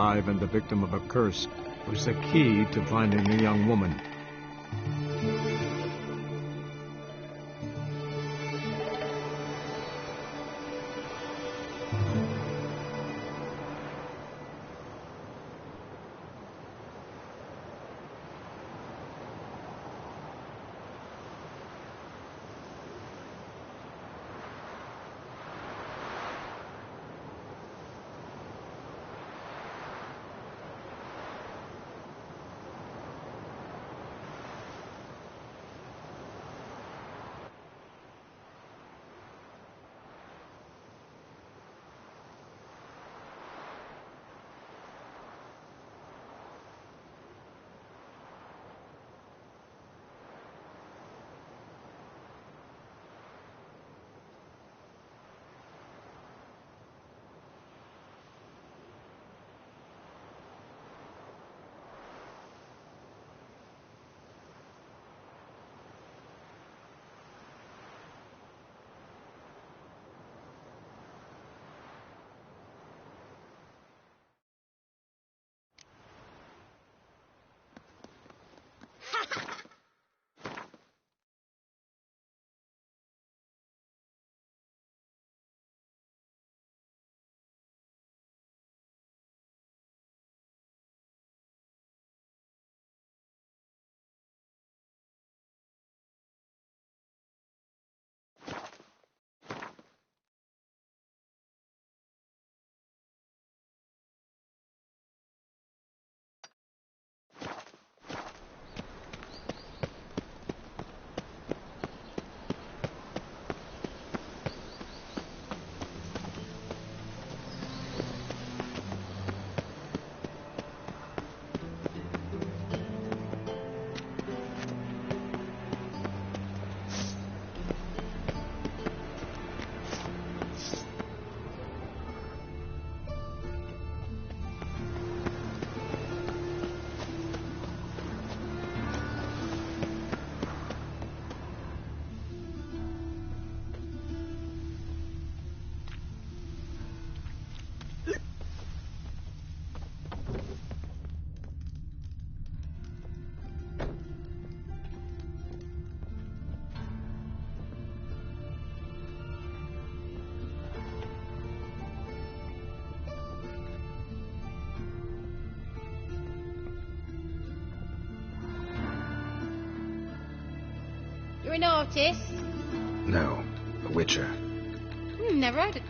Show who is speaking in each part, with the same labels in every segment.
Speaker 1: alive and the victim of a curse, was the key to finding the young woman.
Speaker 2: You're an artist?
Speaker 3: No, a witcher.
Speaker 2: Never heard of...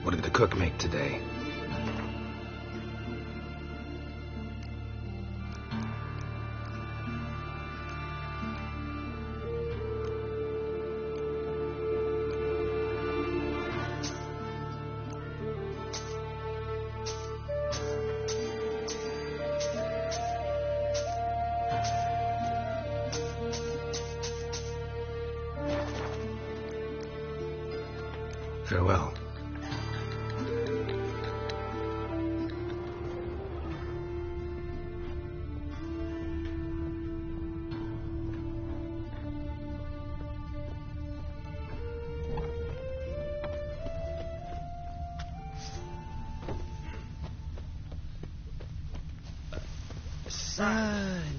Speaker 3: What did the cook make today? Farewell.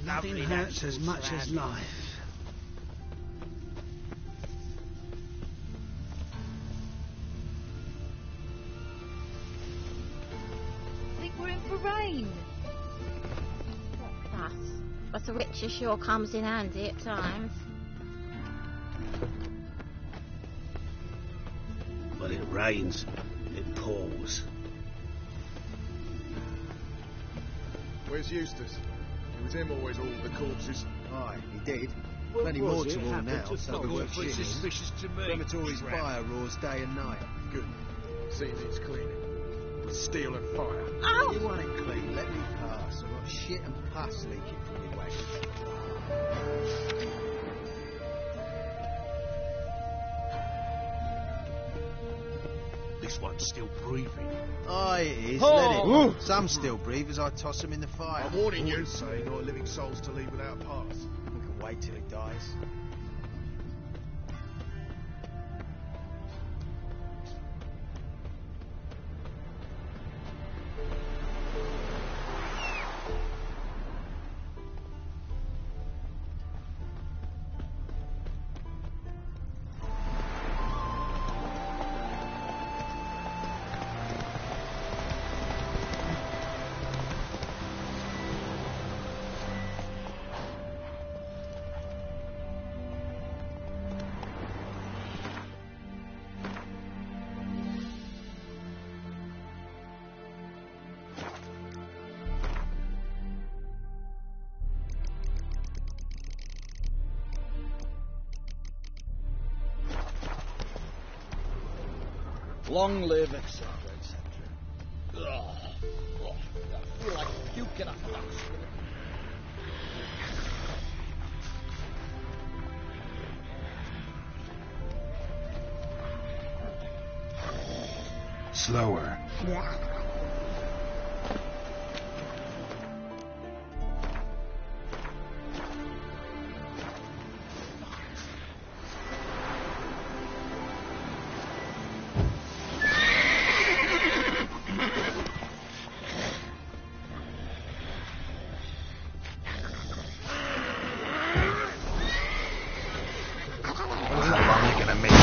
Speaker 4: Nothing hurts as much as life.
Speaker 2: I think we're in for rain. What fuss? But a witcher sure comes in handy at times.
Speaker 4: When it rains, it pours.
Speaker 5: Where's Eustace? It was him always all the corpses.
Speaker 6: Aye, he did. Plenty more to all now. So the work shit is.
Speaker 5: Suspicious to me.
Speaker 6: Crematory's fire roars day and night.
Speaker 5: Good. See needs cleaning. With steel and fire.
Speaker 2: Ow!
Speaker 6: You want it clean? Let me pass. I've got shit and pus leaking from your wagon.
Speaker 5: This one's still breathing.
Speaker 6: Aye, it is.
Speaker 5: Oh.
Speaker 6: Let it. Some still breathe as I toss them in the fire.
Speaker 5: I'm warning you. Say not living souls to leave without a pass.
Speaker 6: We can wait till he dies. Long live, etc., etc. I feel like puking up that spit.
Speaker 3: Slower. How long are you gonna make it?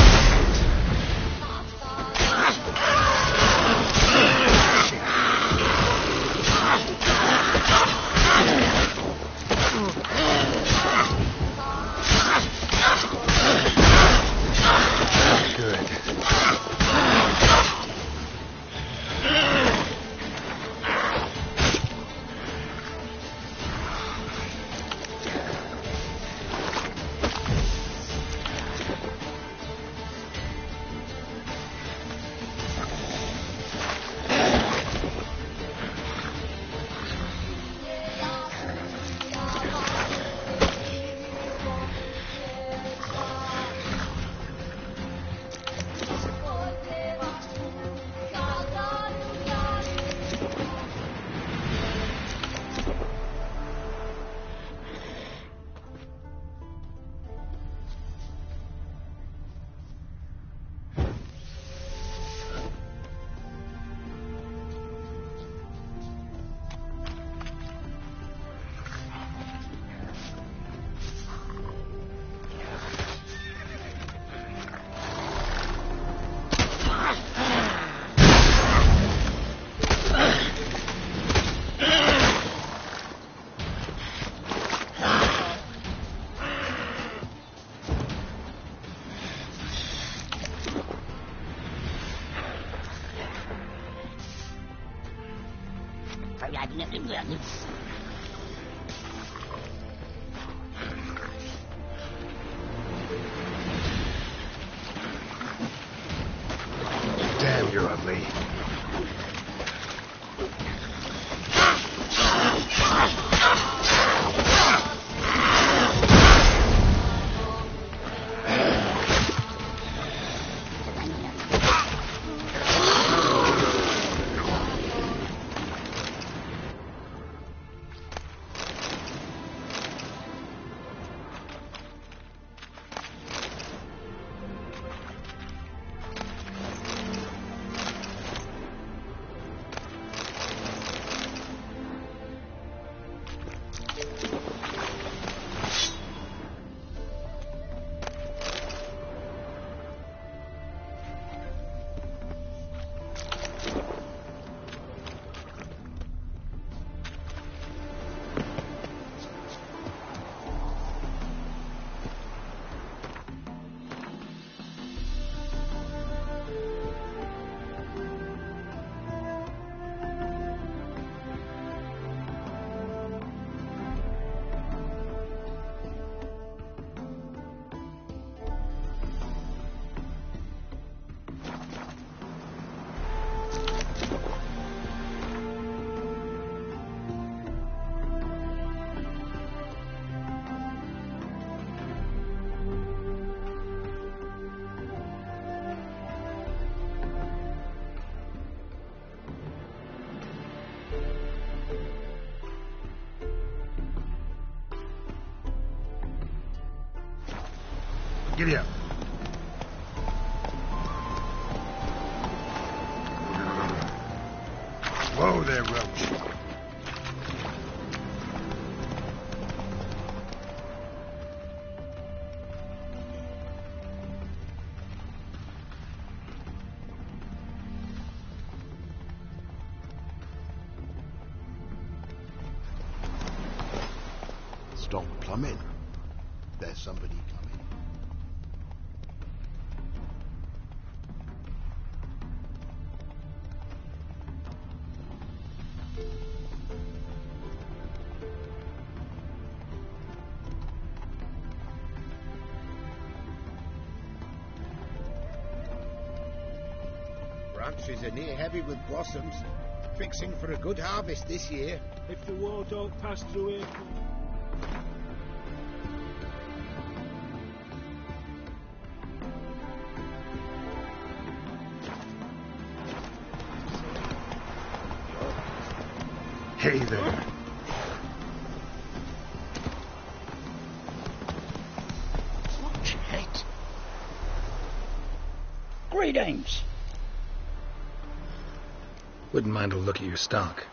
Speaker 3: Damn, you're ugly. Giddy up. Whoa there, Roach.
Speaker 6: Stop plumbing. There's somebody coming. countries are near heavy with blossoms, fixing for a good harvest this year.
Speaker 4: If the war don't pass through here.
Speaker 3: Hey there.
Speaker 6: Shit.
Speaker 7: Greetings.
Speaker 3: Wouldn't mind a look at your stock.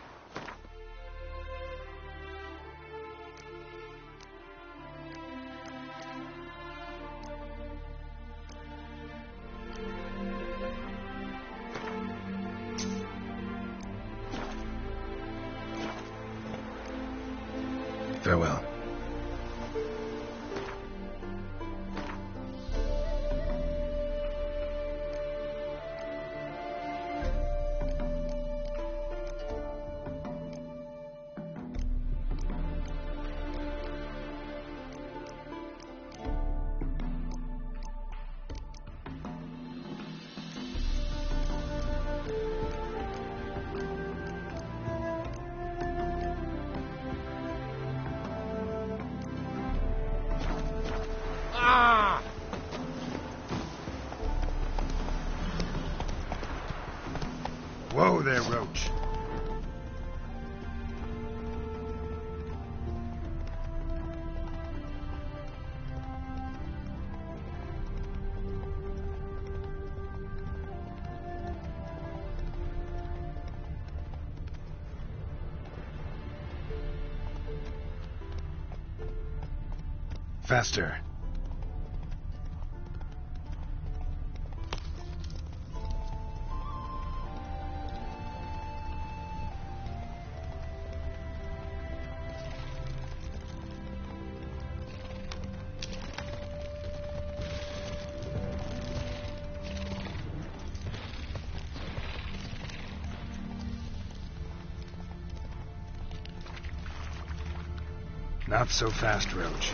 Speaker 3: Farewell. Whoa there, Roach. Faster. Not so fast, Roach.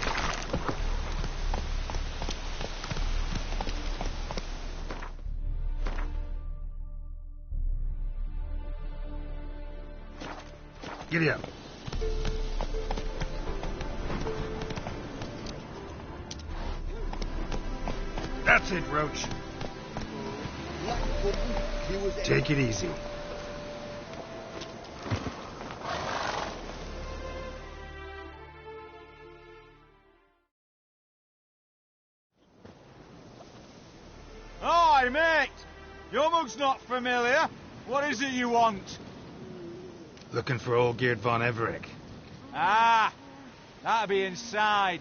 Speaker 3: Giddy up. That's it, Roach. Take it easy.
Speaker 8: Hi, mate. Your mug's not familiar. What is it you want?
Speaker 3: Looking for old Geert von Everec.
Speaker 8: Ah, that'll be inside.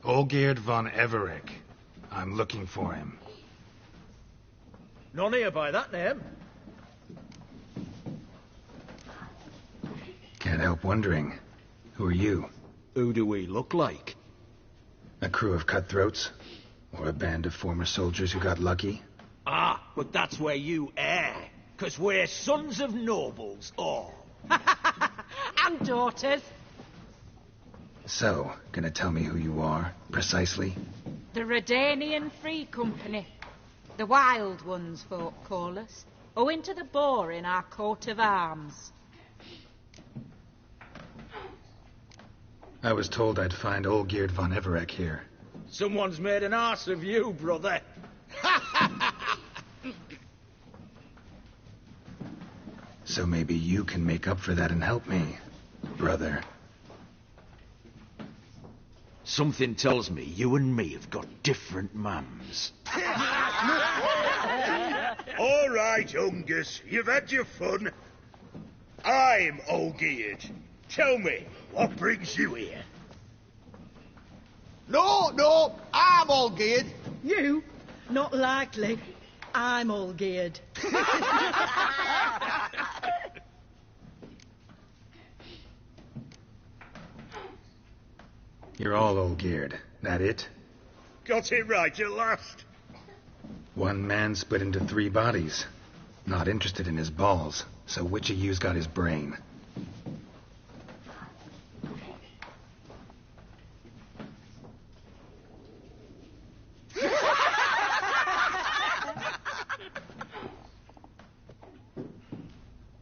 Speaker 3: Old Geert von Everec. I'm looking for him.
Speaker 6: None here by that name.
Speaker 3: Can't help wondering. Who are you?
Speaker 4: Who do we look like?
Speaker 3: A crew of cutthroats? Or a band of former soldiers who got lucky?
Speaker 6: Ah, but that's where you err. 'Cause we're sons of nobles, all.
Speaker 2: And daughters.
Speaker 3: So, gonna tell me who you are, precisely?
Speaker 2: The Redanian Free Company. The Wild Ones, folk call us. Owing to the boar in our coat of arms.
Speaker 3: I was told I'd find old Geert von Everec here.
Speaker 6: Someone's made an arse of you, brother.
Speaker 3: So maybe you can make up for that and help me, brother.
Speaker 9: Something tells me you and me have got different mums.
Speaker 4: All right, Ungus, you've had your fun. I'm old Geert. Tell me, what brings you here?
Speaker 6: No, I'm all geared.
Speaker 7: You? Not likely. I'm all geared.
Speaker 3: You're all geared. That it?
Speaker 4: Got it right at last.
Speaker 3: One man split into 3 bodies. Not interested in his balls, so which of you's got his brain?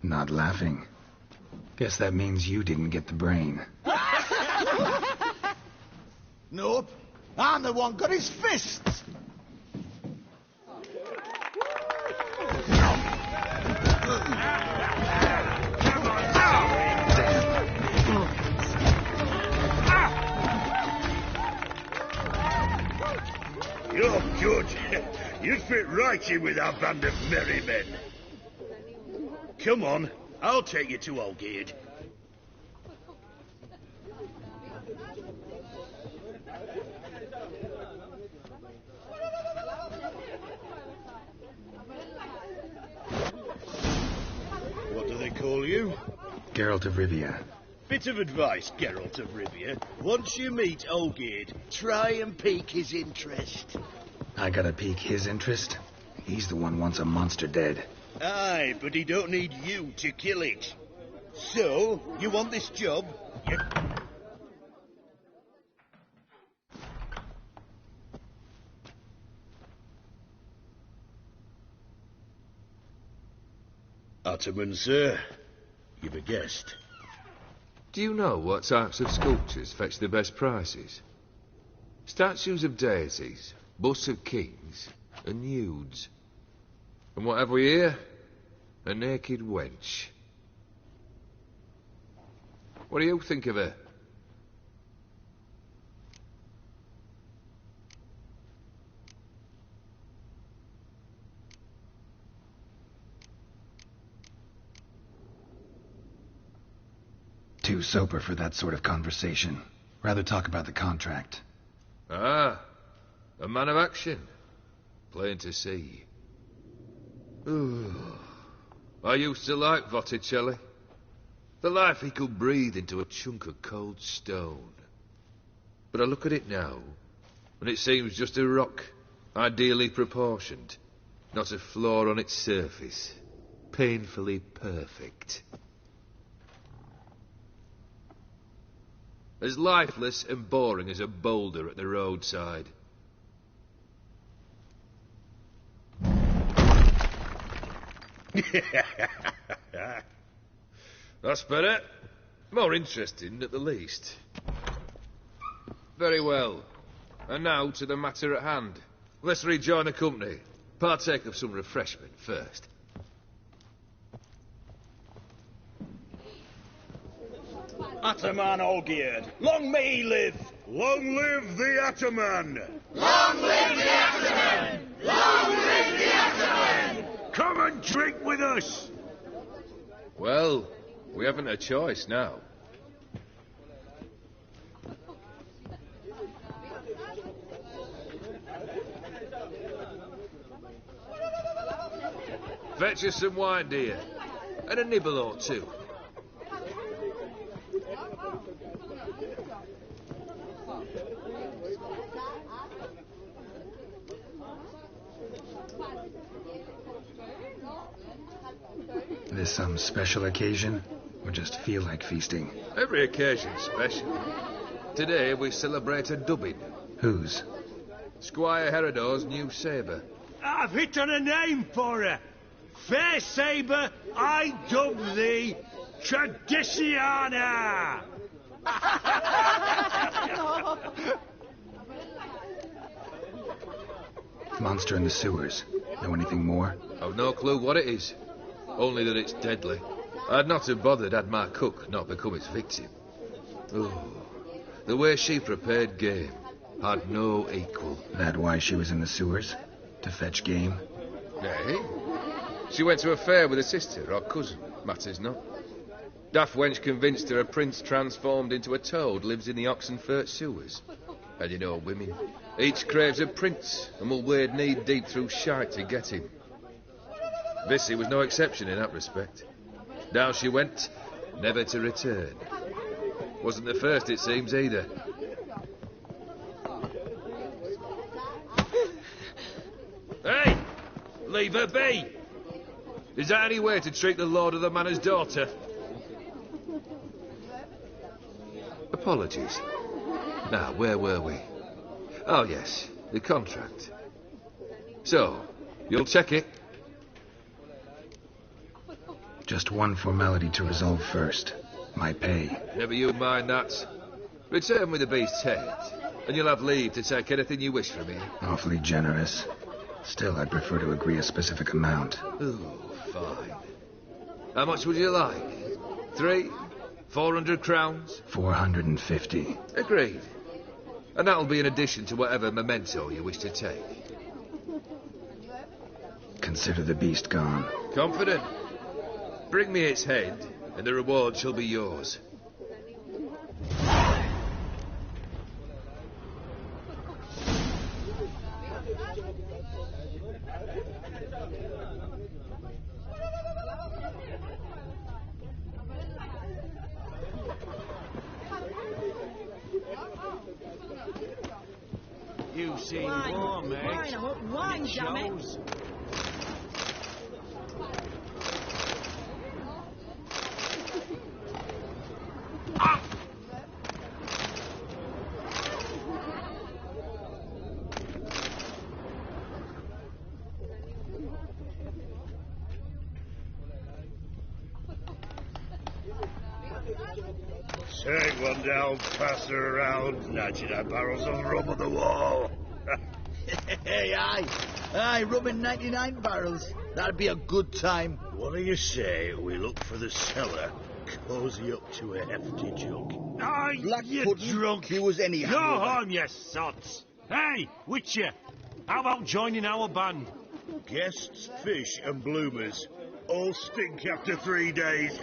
Speaker 3: Not laughing. Guess that means you didn't get the brain.
Speaker 6: Nope, I'm the one got his fists.
Speaker 4: You're good. You fit right in with our band of merry men. Come on, I'll take you to Allgeared. What do they call you?
Speaker 3: Geralt of Rivia.
Speaker 4: Bit of advice, Geralt of Rivia. Once you meet Allgeared, try and pique his interest.
Speaker 3: I gotta pique his interest? He's the one wants a monster dead.
Speaker 4: Aye, but he don't need you to kill it. So, you want this job? Ottoman, sir. You've a guest.
Speaker 10: Do you know what types of sculptures fetch the best prices? Statues of deities, busts of kings, and nudes. And what have we here? A naked wench. What do you think of her?
Speaker 3: Too sober for that sort of conversation. Rather talk about the contract.
Speaker 10: Ah, a man of action. Plain to see. Ooh. I used to like Botticelli. The life he could breathe into a chunk of cold stone. But I look at it now, and it seems just a rock, ideally proportioned. Not a flaw on its surface. Painfully perfect. As lifeless and boring as a boulder at the roadside. That's better. More interesting, at the least. Very well. And now to the matter at hand. Let's rejoin the company. Partake of some refreshment first.
Speaker 4: Ataman Allgeared, long may he live! Long live the Ataman!
Speaker 11: Long live the Ataman! Long live the Ataman!
Speaker 4: Come and drink with us!
Speaker 10: Well, we haven't a choice now. Fetch us some wine, dear. And a nibble or two.
Speaker 3: This some special occasion? Or just feel like feasting?
Speaker 10: Every occasion's special. Today we celebrate a dubbing.
Speaker 3: Whose?
Speaker 10: Squire Herodor's new sabre.
Speaker 4: I've hit on a name for her. Fair sabre, I dub thee Tradiciana.
Speaker 3: Monster in the sewers. Know anything more?
Speaker 10: I've no clue what it is. Only that it's deadly. I'd not have bothered had my cook not become its victim. Oh, the way she prepared game had no equal.
Speaker 3: That why she was in the sewers? To fetch game?
Speaker 10: Nay. She went to a fair with a sister or cousin. Matters not. Daft wench convinced her a prince transformed into a toad lives in the Oxenfurt sewers. And you know women. Each craves a prince and will wade knee-deep through shite to get him. Vissy was no exception in that respect. Down she went, never to return. Wasn't the first, it seems, either. Hey! Leave her be! Is that any way to treat the lord of the manor's daughter? Apologies. Now, where were we? Oh, yes, the contract. So, you'll check it?
Speaker 3: Just one formality to resolve first. My pay.
Speaker 10: Never you mind that. Return with the beast's head, and you'll have leave to take anything you wish from me.
Speaker 3: Awfully generous. Still, I'd prefer to agree a specific amount.
Speaker 10: Oh, fine. How much would you like? 300? 400 crowns?
Speaker 3: 450.
Speaker 10: Agreed. And that'll be in addition to whatever memento you wish to take.
Speaker 3: Consider the beast gone.
Speaker 10: Confident? Bring me its head, and the reward shall be yours.
Speaker 8: You've seen
Speaker 7: Wine,
Speaker 8: war, mate.
Speaker 7: wine, I want wine, damn it.
Speaker 8: Shows.
Speaker 4: Take one down, pass her around, nudging our barrels of rum on the wall.
Speaker 6: Hey, aye, rum in 99 barrels. That'd be a good time.
Speaker 4: What do you say we look for the cellar, cozy up to a hefty jug?
Speaker 8: Aye,
Speaker 6: Black
Speaker 8: you
Speaker 6: pudding,
Speaker 8: drunk.
Speaker 6: he was any
Speaker 8: Go
Speaker 6: hangover.
Speaker 8: home, you sots. Hey, Witcher, how about joining our band?
Speaker 4: Guests, fish, and bloomers all stink after 3 days.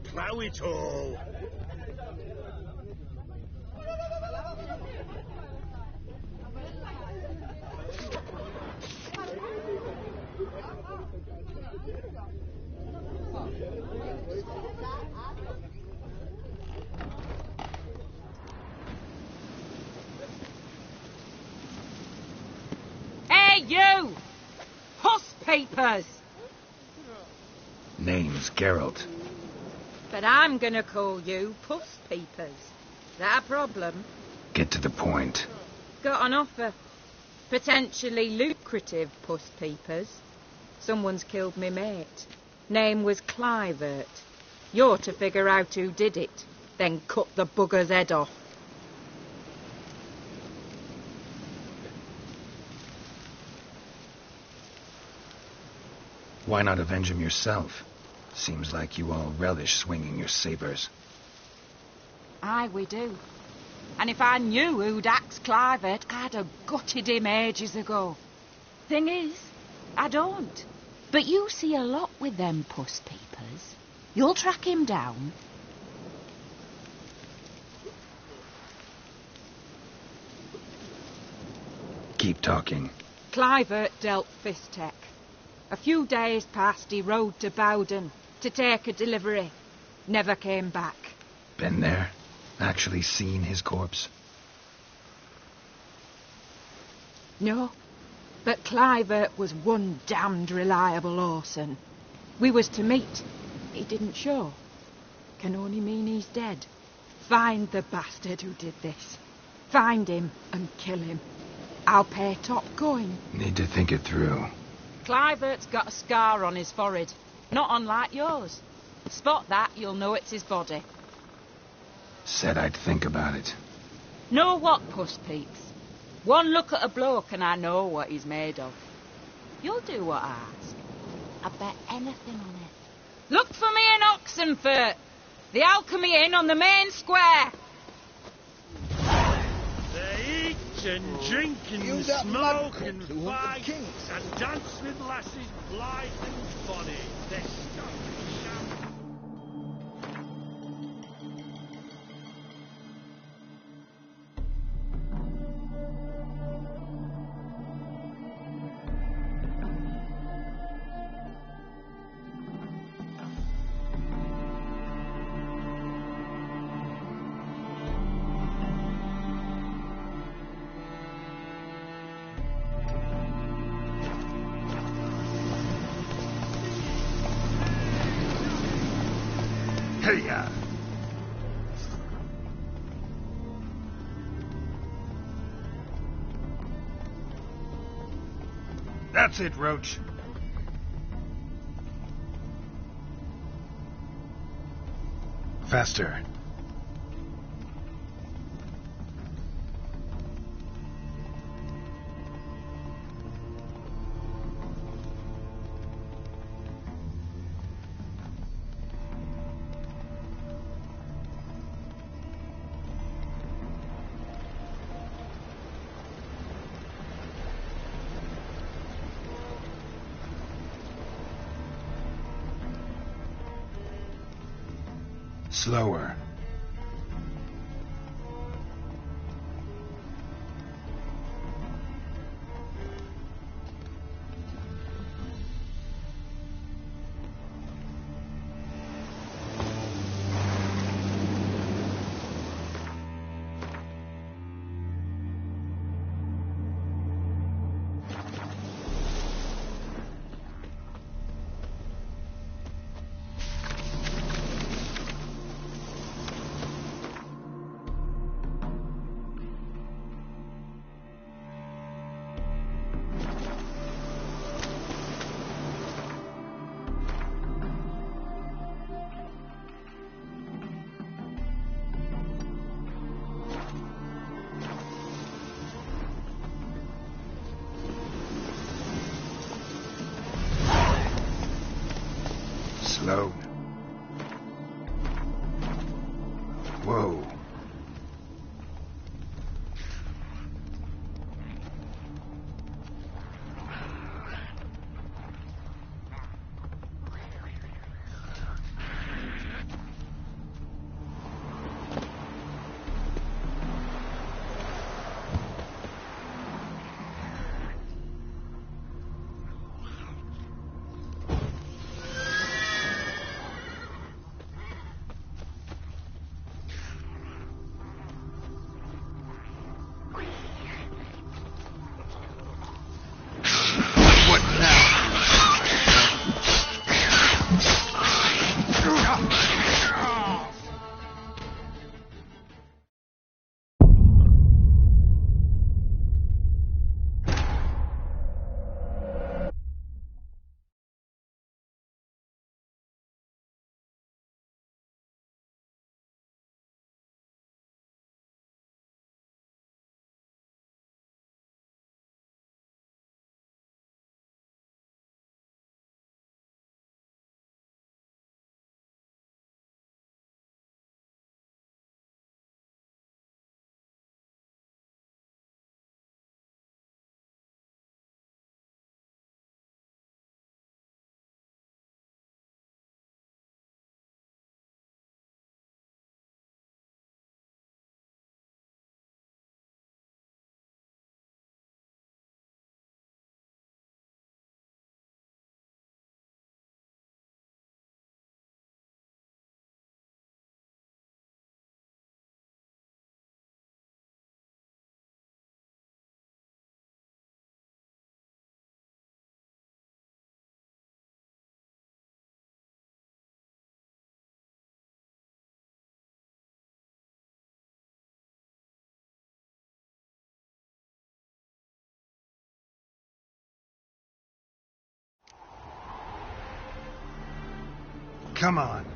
Speaker 4: Plough it all.
Speaker 2: Hey, you! Puss papers!
Speaker 3: Name's Geralt.
Speaker 2: But I'm gonna call you Puss Peepers. That a problem?
Speaker 3: Get to the point.
Speaker 2: Got an offer. Potentially lucrative Puss Peepers. Someone's killed me mate. Name was Clivert. You're to figure out who did it, then cut the bugger's head off.
Speaker 3: Why not avenge him yourself? Seems like you all relish swinging your sabers.
Speaker 2: Aye, we do. And if I knew who'd axed Clivert, I'd have gutted him ages ago. Thing is, I don't. But you see a lot with them Puss Peepers. You'll track him down.
Speaker 3: Keep talking.
Speaker 2: Clivert dealt Fistech. A few days passed, he rode to Bowden to take a delivery. Never came back.
Speaker 3: Been there? Actually seen his corpse?
Speaker 2: No, but Clivert was one damned reliable horseman. We was to meet. He didn't show. Can only mean he's dead. Find the bastard who did this. Find him and kill him. I'll pay top coin.
Speaker 3: Need to think it through.
Speaker 2: Clivert's got a scar on his forehead, not unlike yours. Spot that, you'll know it's his body.
Speaker 3: Said I'd think about it.
Speaker 2: Know what, Puss Peaks? One look at a bloke and I know what he's made of. You'll do what I ask. I bet anything on it. Look for me in Oxenfurt. The Alchemy Inn on the main square.
Speaker 4: They eat and drink and smoke and fight and dance with lasses blithe and funny. They're
Speaker 3: Hey-ya!
Speaker 4: That's it, Roach.
Speaker 3: Faster. Slower. Slow. Whoa. Come on.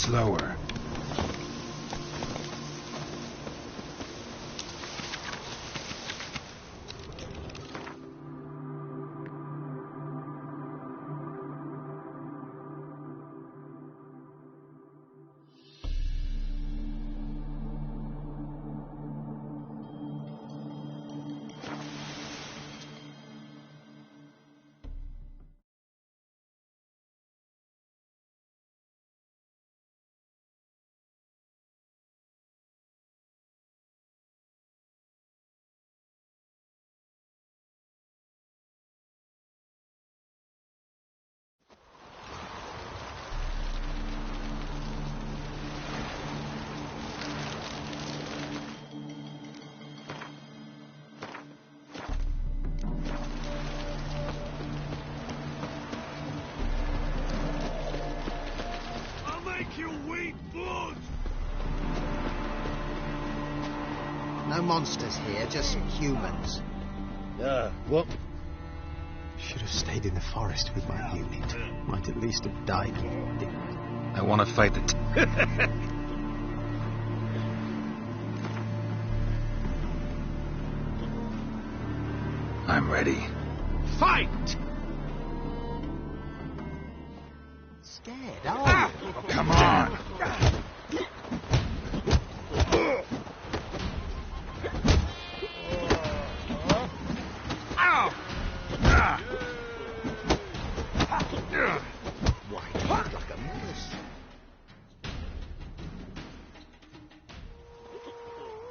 Speaker 3: slower.
Speaker 12: No monsters here, just humans.
Speaker 6: What?
Speaker 12: Should have stayed in the forest with my unit. Might at least have died.
Speaker 3: I want to fight the... I'm ready.
Speaker 6: Fight!
Speaker 12: Scared, are you?
Speaker 3: Oh, come on!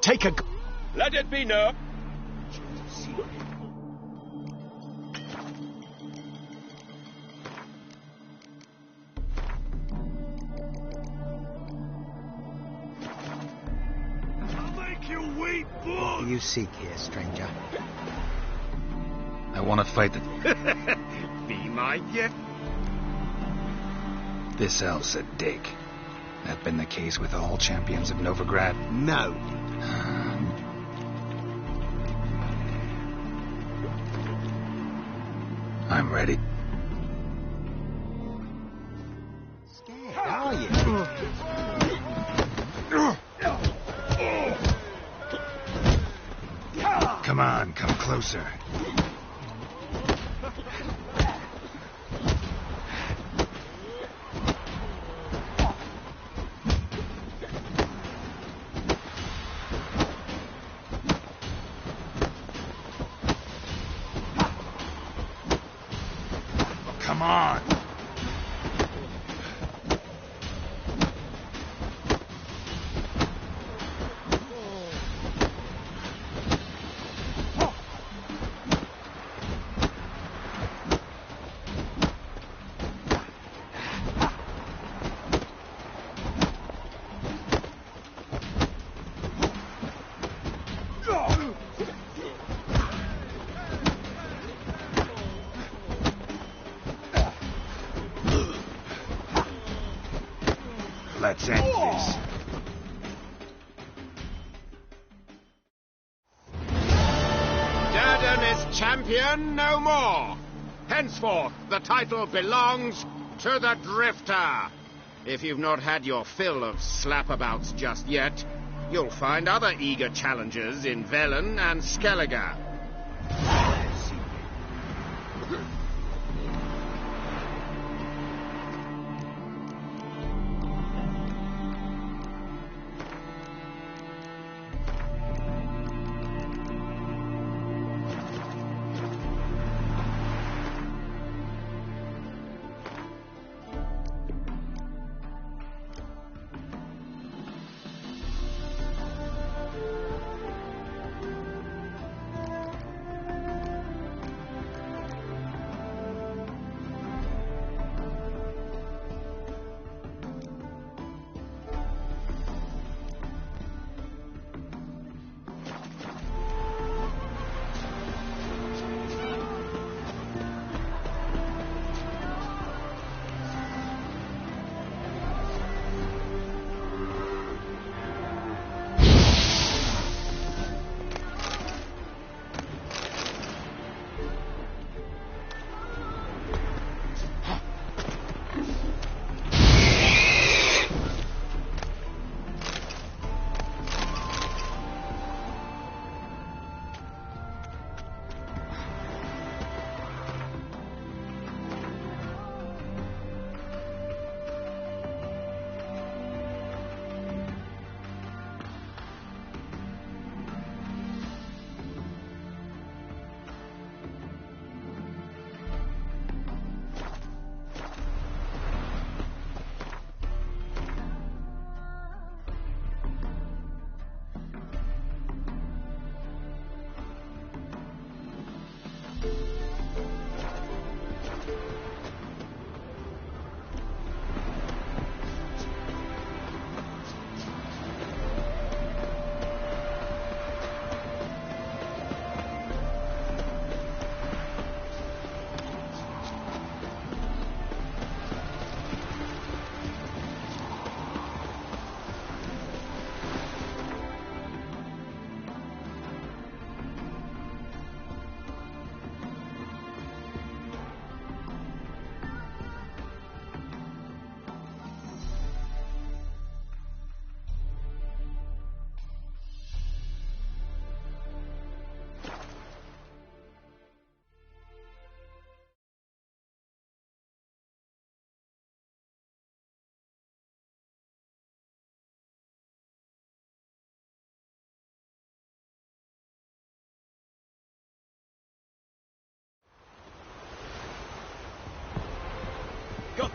Speaker 12: Take a...
Speaker 6: Let it be known.
Speaker 4: I'll make you weep blood!
Speaker 12: What do you seek here, stranger?
Speaker 3: I want to fight the...
Speaker 6: Be my gift.
Speaker 3: This elf's a dick. That been the case with all champions of Novigrad?
Speaker 12: No.
Speaker 3: I'm ready.
Speaker 12: Scared, are you?
Speaker 3: Come on, come closer. Come on. Let's end this.
Speaker 6: Durden is champion no more. Henceforth, the title belongs to the Drifter. If you've not had your fill of slapabouts just yet, you'll find other eager challengers in Velen and Skellige.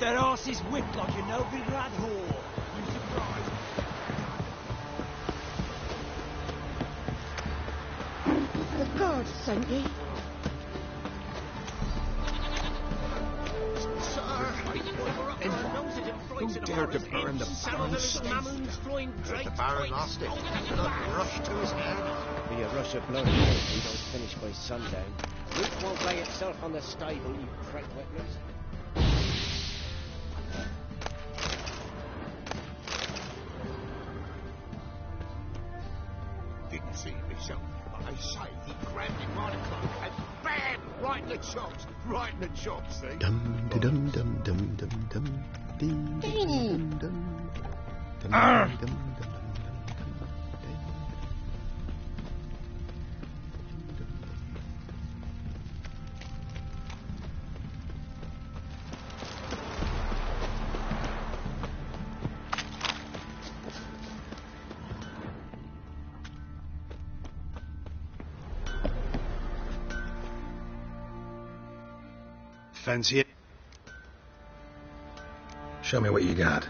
Speaker 13: their asses whipped like a no-good-lad whore. You surprised?
Speaker 7: The guards sent ye.
Speaker 9: Who dared to burn the Baron's stake?
Speaker 12: The Baron lost it. Blood rushed to his head.
Speaker 14: Be a rush of blood if we don't finish by sundown. Luke won't lay itself on the stable, you prick witness.
Speaker 12: Didn't see myself, but I say he grabbed him by the cloak and bam! Right in the chops. Right in the chops, see?
Speaker 15: Dum dum dum dum dum dum dum. Ding dum dum dum dum.
Speaker 3: Fancy it? Show me what you got.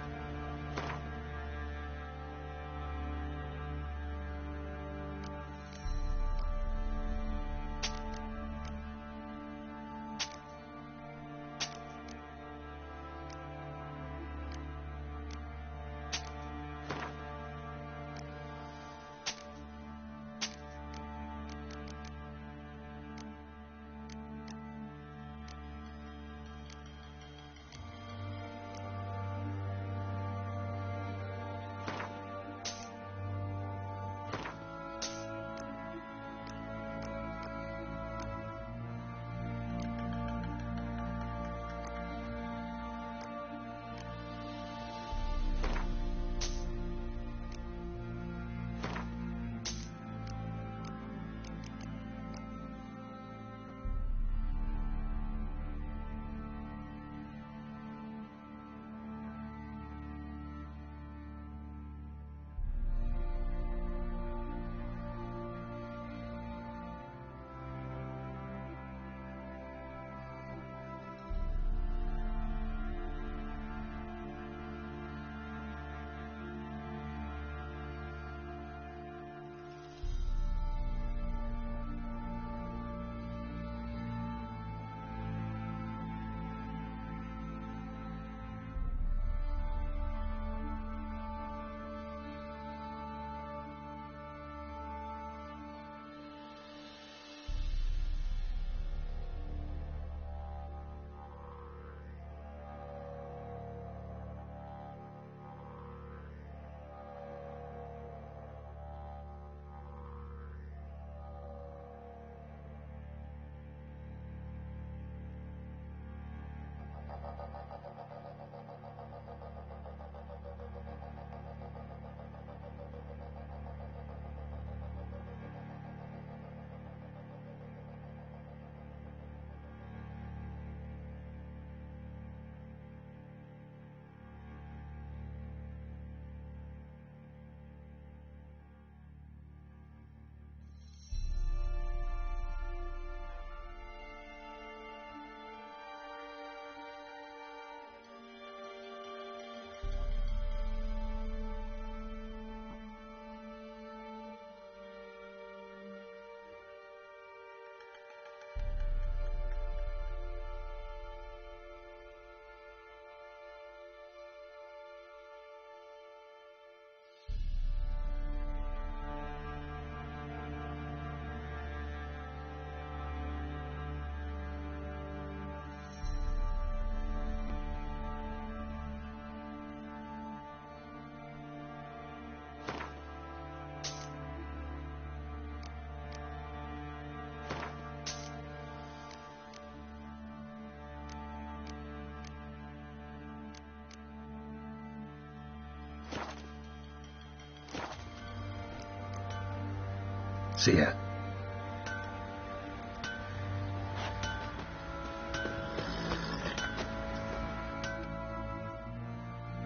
Speaker 3: See ya.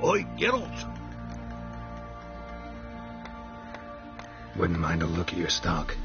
Speaker 4: Oi, Geralt!
Speaker 3: Wouldn't mind a look at your stock.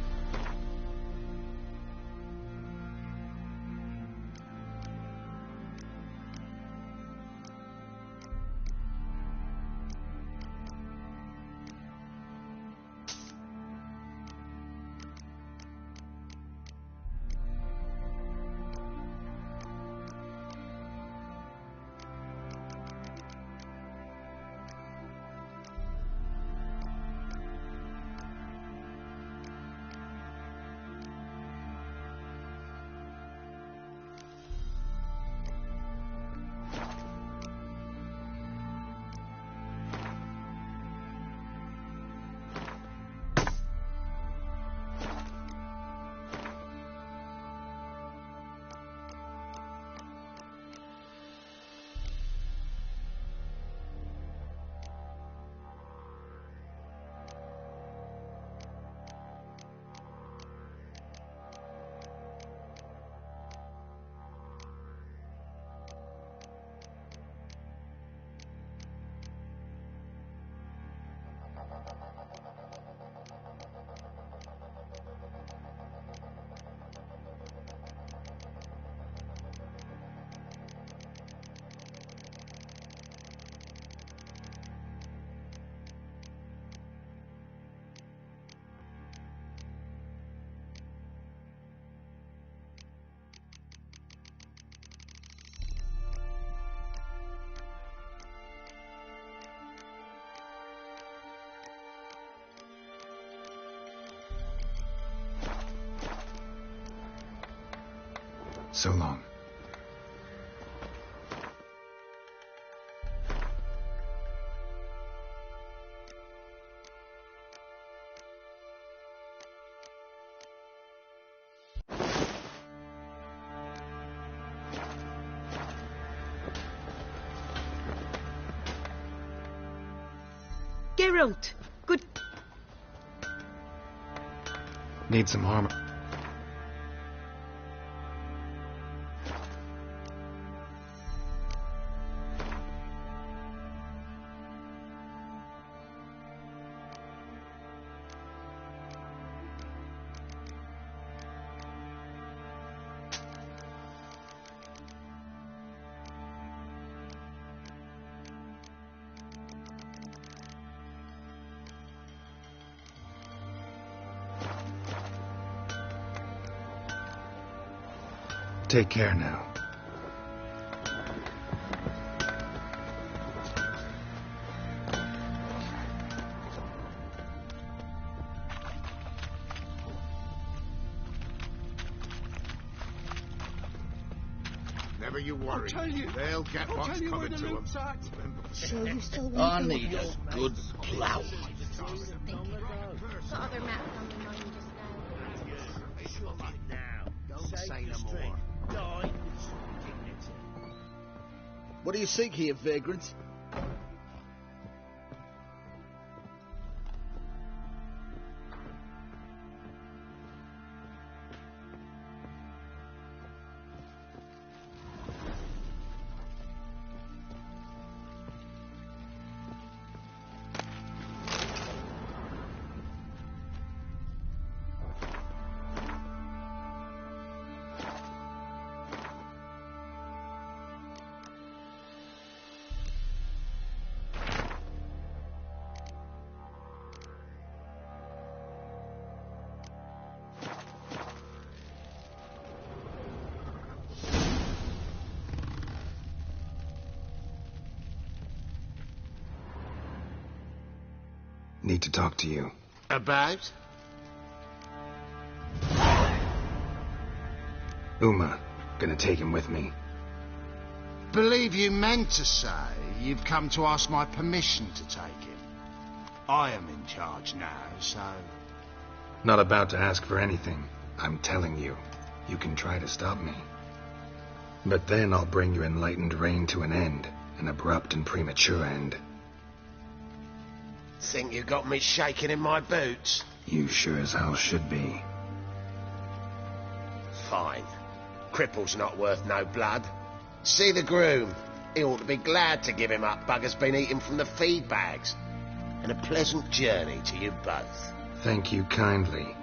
Speaker 3: So long.
Speaker 7: Geralt, good.
Speaker 3: Need some armor. Take care now.
Speaker 12: Never you worry. They'll get what's coming to them.
Speaker 16: So you still want
Speaker 9: I need a good plough.
Speaker 16: What other map on your mind just now?
Speaker 12: Don't say no more.
Speaker 9: What do you seek here, vagrant?
Speaker 3: Need to talk to you.
Speaker 12: About?
Speaker 3: Uma. Gonna take him with me.
Speaker 12: Believe you meant to say you've come to ask my permission to take him. I am in charge now, so...
Speaker 3: Not about to ask for anything. I'm telling you. You can try to stop me. But then I'll bring your enlightened reign to an end. An abrupt and premature end.
Speaker 12: Think you got me shaking in my boots?
Speaker 3: You sure as hell should be.
Speaker 12: Fine. Cripple's not worth no blood. See the groom. He ought to be glad to give him up. Bugger's been eating from the feed bags. And a pleasant journey to you both.
Speaker 3: Thank you kindly.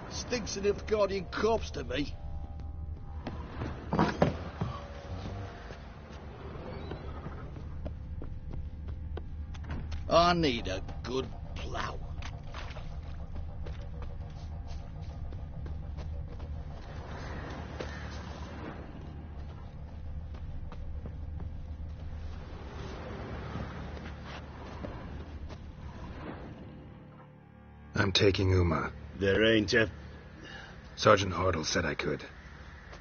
Speaker 9: Stinks enough guardian corpse to me. I need a good plough.
Speaker 3: I'm taking Uma.
Speaker 4: There ain't a...
Speaker 3: Sergeant Hartle said I could.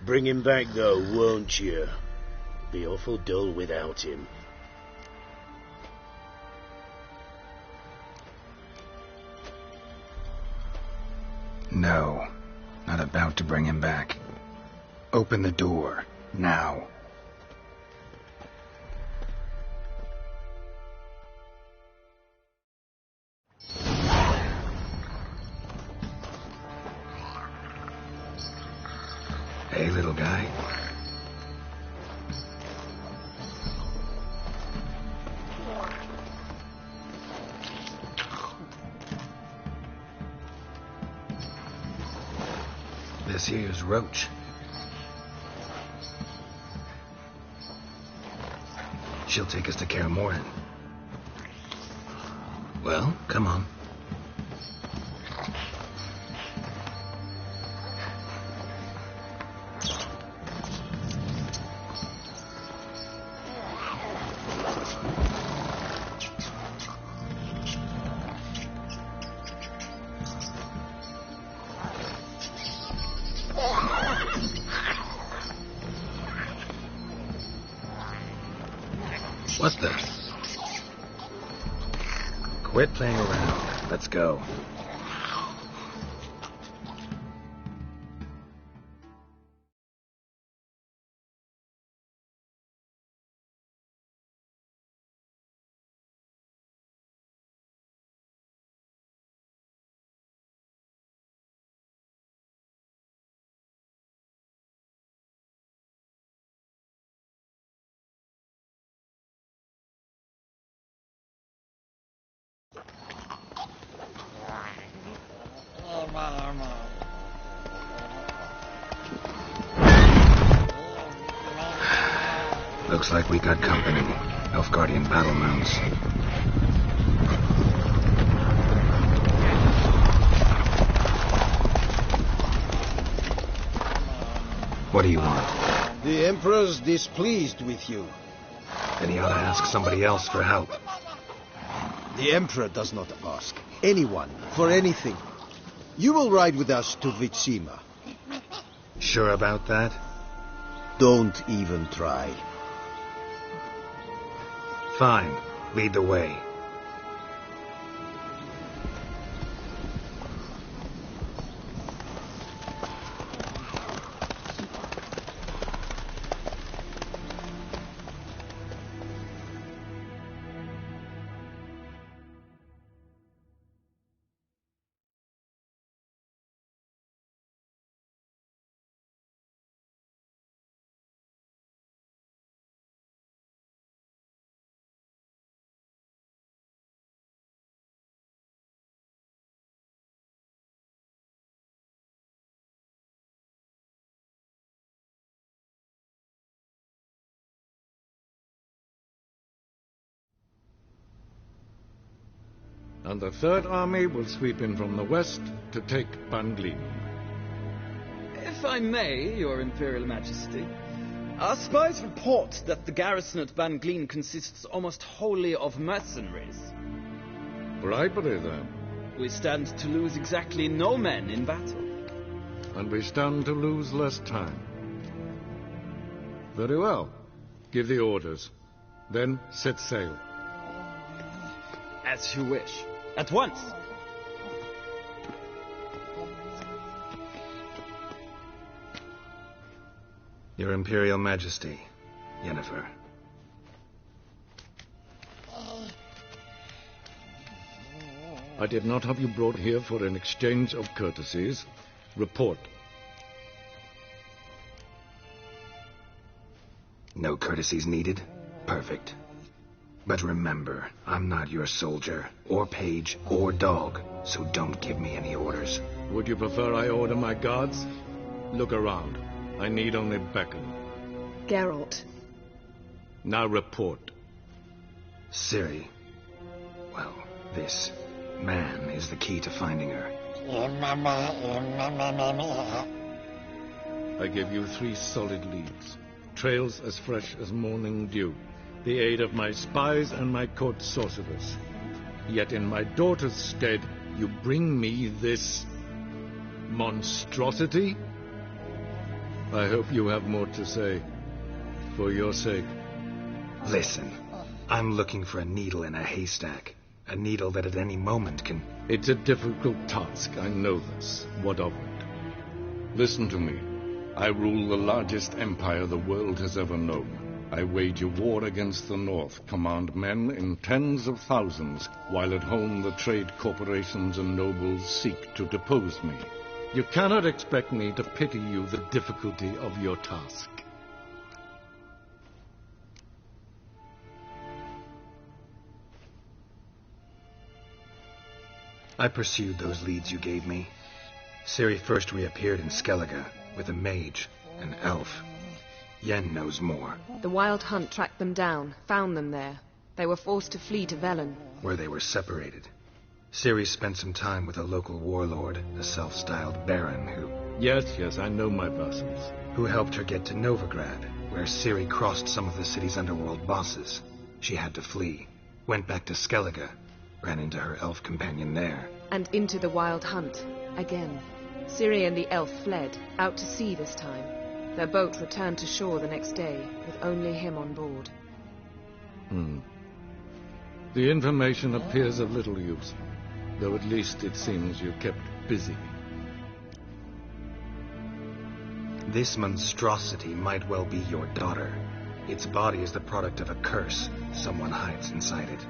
Speaker 4: Bring him back, though, won't you? Be awful dull without him.
Speaker 3: No. Not about to bring him back. Open the door, now. Hey, little guy. This here's Roach. She'll take us to Kaer Morhen. Well, come on. What the? Quit playing around. Let's go. Looks like we got company. Nilfgaardian battle mounts. What do you want?
Speaker 17: The Emperor's displeased with you.
Speaker 3: Then he ought to ask somebody else for help.
Speaker 17: The Emperor does not ask anyone for anything. You will ride with us to Vitsima.
Speaker 3: Sure about that?
Speaker 17: Don't even try.
Speaker 3: Fine. Lead the way.
Speaker 1: And the Third Army will sweep in from the west to take Banglin.
Speaker 18: If I may, Your Imperial Majesty, our spies report that the garrison at Banglin consists almost wholly of mercenaries.
Speaker 1: Bribery, then.
Speaker 18: We stand to lose exactly no men in battle.
Speaker 1: And we stand to lose less time. Very well. Give the orders. Then set sail.
Speaker 18: As you wish. At once!
Speaker 3: Your Imperial Majesty, Yennefer.
Speaker 1: I did not have you brought here for an exchange of courtesies. Report.
Speaker 3: No courtesies needed? Perfect. But remember, I'm not your soldier, or page, or dog, so don't give me any orders.
Speaker 1: Would you prefer I order my guards? Look around. I need only beckon.
Speaker 19: Geralt.
Speaker 1: Now report.
Speaker 3: Ciri. Well, this man is the key to finding her.
Speaker 1: I give you 3 solid leads. Trails as fresh as morning dew. The aid of my spies and my court sorcerers. Yet in my daughter's stead, you bring me this monstrosity? I hope you have more to say, for your sake.
Speaker 3: Listen, I'm looking for a needle in a haystack. A needle that at any moment can...
Speaker 1: It's a difficult task, I know this. What of it? Listen to me. I rule the largest empire the world has ever known. I wage a war against the North, command men in tens of thousands, while at home the trade corporations and nobles seek to depose me. You cannot expect me to pity you the difficulty of your task.
Speaker 3: I pursued those leads you gave me. Ciri first reappeared in Skellige with a mage, an elf. Yen knows more.
Speaker 19: The Wild Hunt tracked them down, found them there. They were forced to flee to Velen,
Speaker 3: where they were separated. Ciri spent some time with a local warlord, a self-styled baron who...
Speaker 1: Yes, I know my vassals.
Speaker 3: Who helped her get to Novigrad, where Ciri crossed some of the city's underworld bosses. She had to flee, went back to Skellige, ran into her elf companion there.
Speaker 19: And into the Wild Hunt, again. Ciri and the elf fled, out to sea this time. Their boat returned to shore the next day, with only him on board.
Speaker 1: The information appears of little use, though at least it seems you kept busy.
Speaker 3: This monstrosity might well be your daughter. Its body is the product of a curse. Someone hides inside it.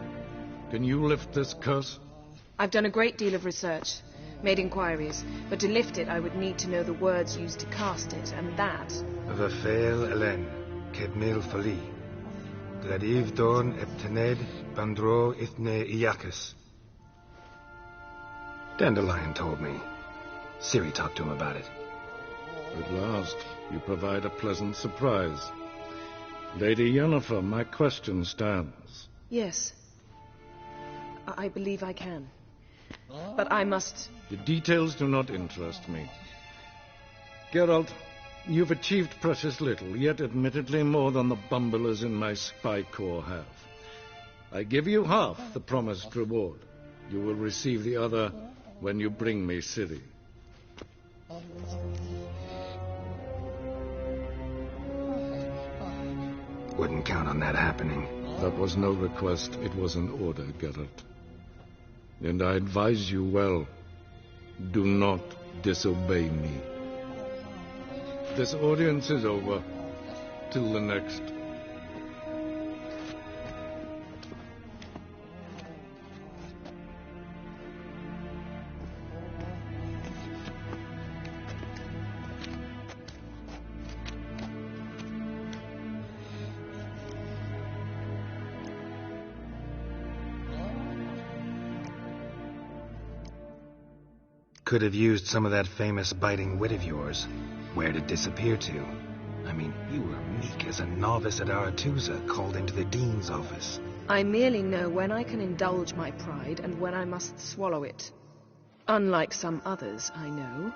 Speaker 1: Can you lift this curse?
Speaker 19: I've done a great deal of research, made inquiries, but to lift it I would need to know the words used to cast it, and that...
Speaker 3: Vafel Elen, Kedmil Fali, Gladiv Dorn Eptened, Bandro Ithne Iakis. Dandelion told me. Ciri talked to him about it.
Speaker 1: At last, you provide a pleasant surprise. Lady Yennefer, my question stands.
Speaker 19: Yes. I believe I can. But I must...
Speaker 1: The details do not interest me. Geralt, you've achieved precious little, yet admittedly more than the bumblers in my spy corps have. I give you half the promised reward. You will receive the other when you bring me Ciri.
Speaker 3: Wouldn't count on that happening.
Speaker 1: That was no request, it was an order, Geralt. And I advise you well, do not disobey me. This audience is over. Till the next.
Speaker 3: Could have used some of that famous biting wit of yours. Where'd it disappear to? I mean, you were meek as a novice at Aretusa, called into the dean's office.
Speaker 19: I merely know when I can indulge my pride and when I must swallow it. Unlike some others, I know.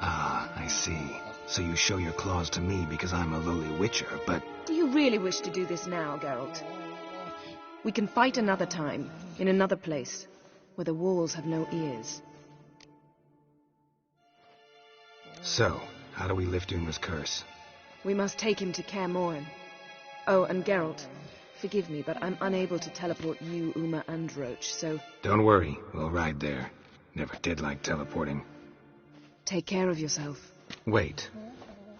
Speaker 3: Ah, I see. So you show your claws to me because I'm a lowly witcher, but...
Speaker 19: Do you really wish to do this now, Geralt? We can fight another time, in another place, where the walls have no ears.
Speaker 3: So, how do we lift Uma's curse?
Speaker 19: We must take him to Kaer Morhen. Oh, and Geralt, forgive me, but I'm unable to teleport you, Uma, and Roach, so...
Speaker 3: Don't worry, we'll ride there. Never did like teleporting.
Speaker 19: Take care of yourself.
Speaker 3: Wait.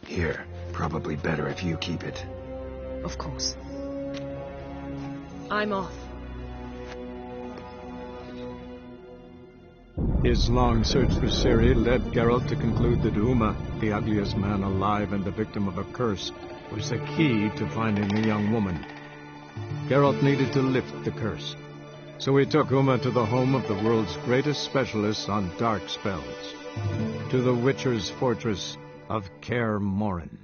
Speaker 3: Here, probably better if you keep it.
Speaker 19: Of course. I'm off.
Speaker 20: His long search for Ciri led Geralt to conclude that Uma, the ugliest man alive and the victim of a curse, was the key to finding the young woman. Geralt needed to lift the curse, so he took Uma to the home of the world's greatest specialist on dark spells, to the Witcher's fortress of Kaer Morhen.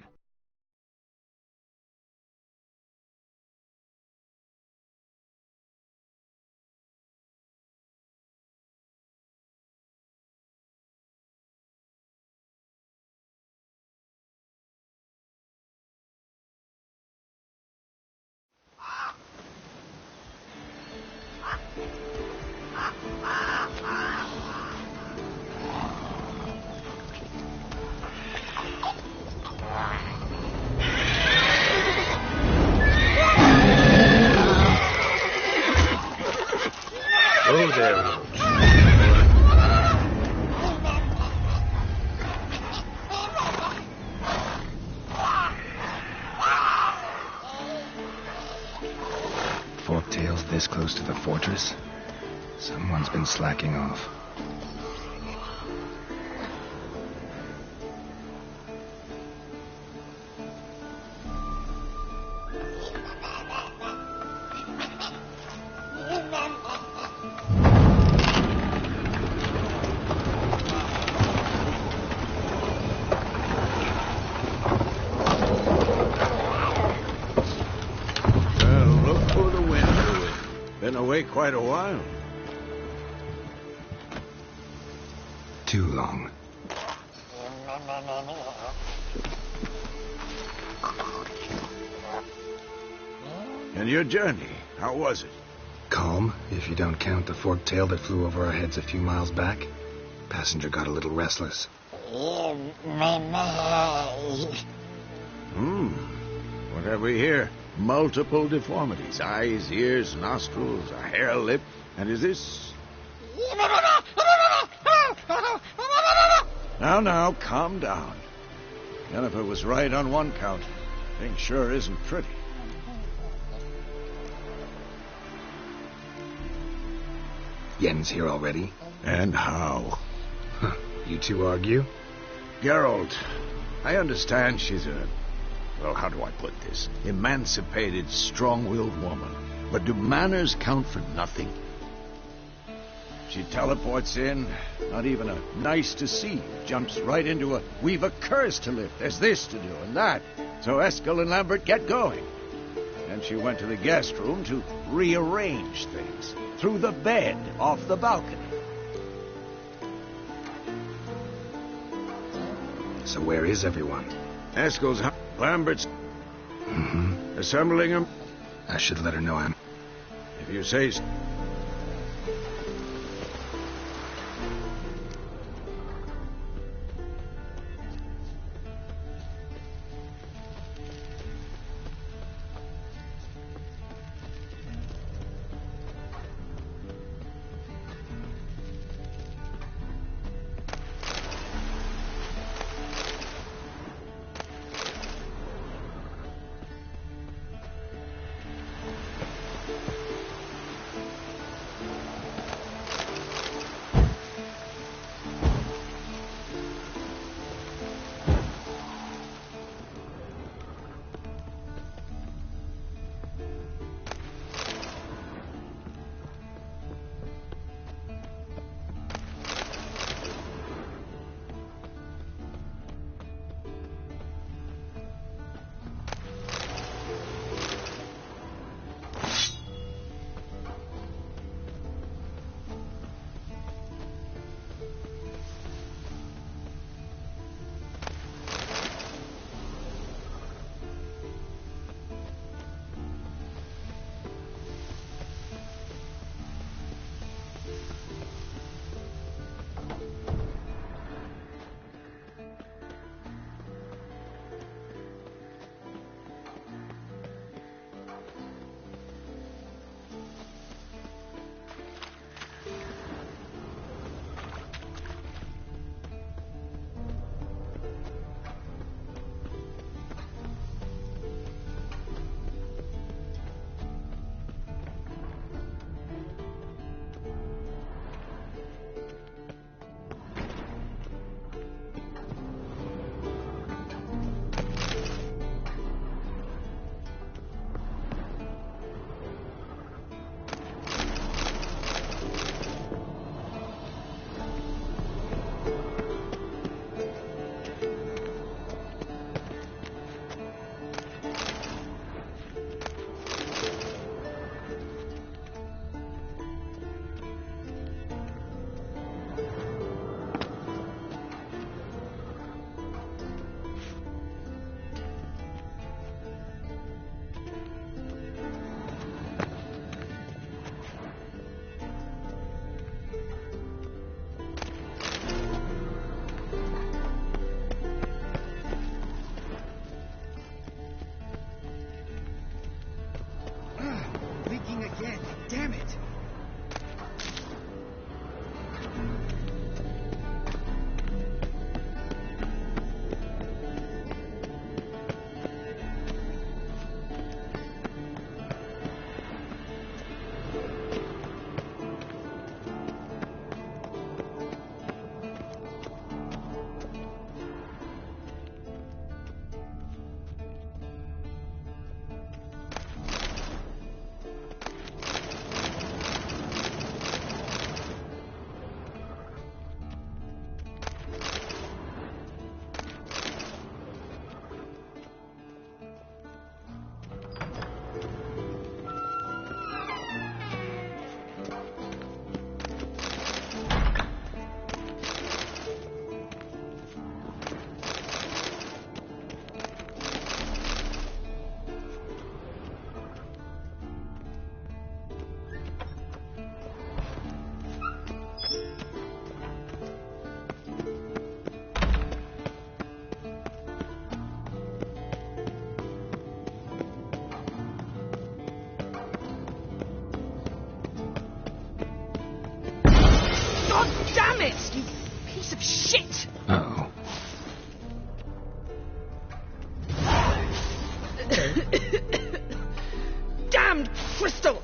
Speaker 3: this close to the fortress? Someone's been slacking off.
Speaker 21: Quite a while.
Speaker 3: Too long.
Speaker 21: And your journey, how was it?
Speaker 3: Calm, if you don't count the forked tail that flew over our heads a few miles back. Passenger got a little restless.
Speaker 21: What have we here? Multiple deformities. Eyes, ears, nostrils, a hair lip. And is this... Now, calm down. Jennifer was right on one count. Thing sure isn't pretty.
Speaker 3: Yen's here already?
Speaker 21: And how?
Speaker 3: Huh. You two argue?
Speaker 21: Geralt, I understand she's a... Well, how do I put this? Emancipated, strong-willed woman. But do manners count for nothing? She teleports in, not even a nice to see. Jumps right into a, we've a curse to lift. There's this to do and that. So Eskel and Lambert get going. And she went to the guest room to rearrange things. Through the bed, off the balcony.
Speaker 3: So where is everyone?
Speaker 21: Eskel's... Lambert's... Assembling them.
Speaker 3: I should let her know I'm...
Speaker 21: If you say...
Speaker 19: Damned crystal!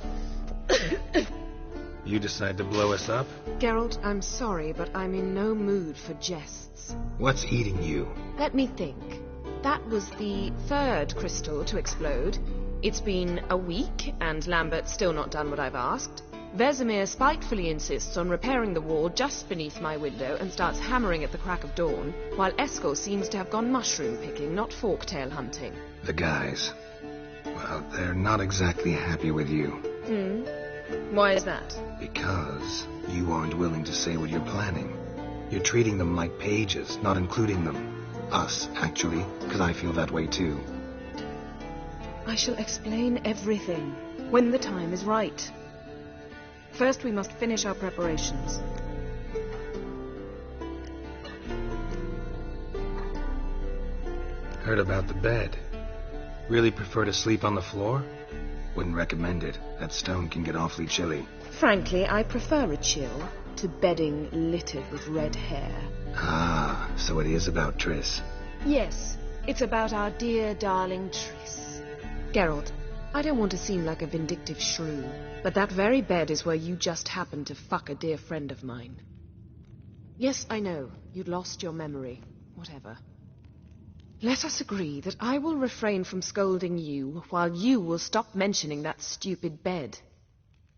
Speaker 3: You decide to blow us up?
Speaker 19: Geralt, I'm sorry, but I'm in no mood for jests.
Speaker 3: What's eating you?
Speaker 19: Let me think. That was the third crystal to explode. It's been a week, and Lambert's still not done what I've asked. Vesemir spitefully insists on repairing the wall just beneath my window and starts hammering at the crack of dawn, while Eskel seems to have gone mushroom picking, not forktail hunting.
Speaker 3: The guys. Well, they're not exactly happy with you.
Speaker 19: Why is that?
Speaker 3: Because you aren't willing to say what you're planning. You're treating them like pages, not including them. Us, actually, because I feel that way too.
Speaker 19: I shall explain everything when the time is right. First, we must finish our preparations.
Speaker 3: Heard about the bed. Really prefer to sleep on the floor? Wouldn't recommend it. That stone can get awfully chilly.
Speaker 19: Frankly, I prefer a chill to bedding littered with red hair.
Speaker 3: Ah, so it is about Triss.
Speaker 19: Yes, it's about our dear darling Triss. Geralt, I don't want to seem like a vindictive shrew, but that very bed is where you just happened to fuck a dear friend of mine. Yes, I know, you'd lost your memory. Whatever. Let us agree that I will refrain from scolding you while you will stop mentioning that stupid bed.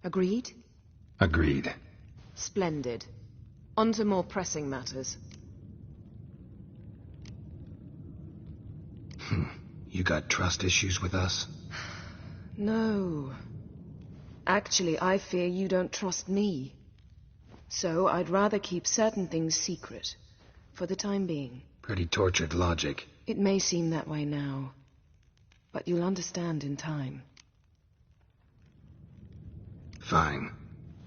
Speaker 19: Agreed?
Speaker 3: Agreed.
Speaker 19: Splendid. On to more pressing matters.
Speaker 3: You got trust issues with us?
Speaker 19: No. Actually, I fear you don't trust me. So I'd rather keep certain things secret, for the time being.
Speaker 3: Pretty tortured logic.
Speaker 19: It may seem that way now, but you'll understand in time.
Speaker 3: Fine.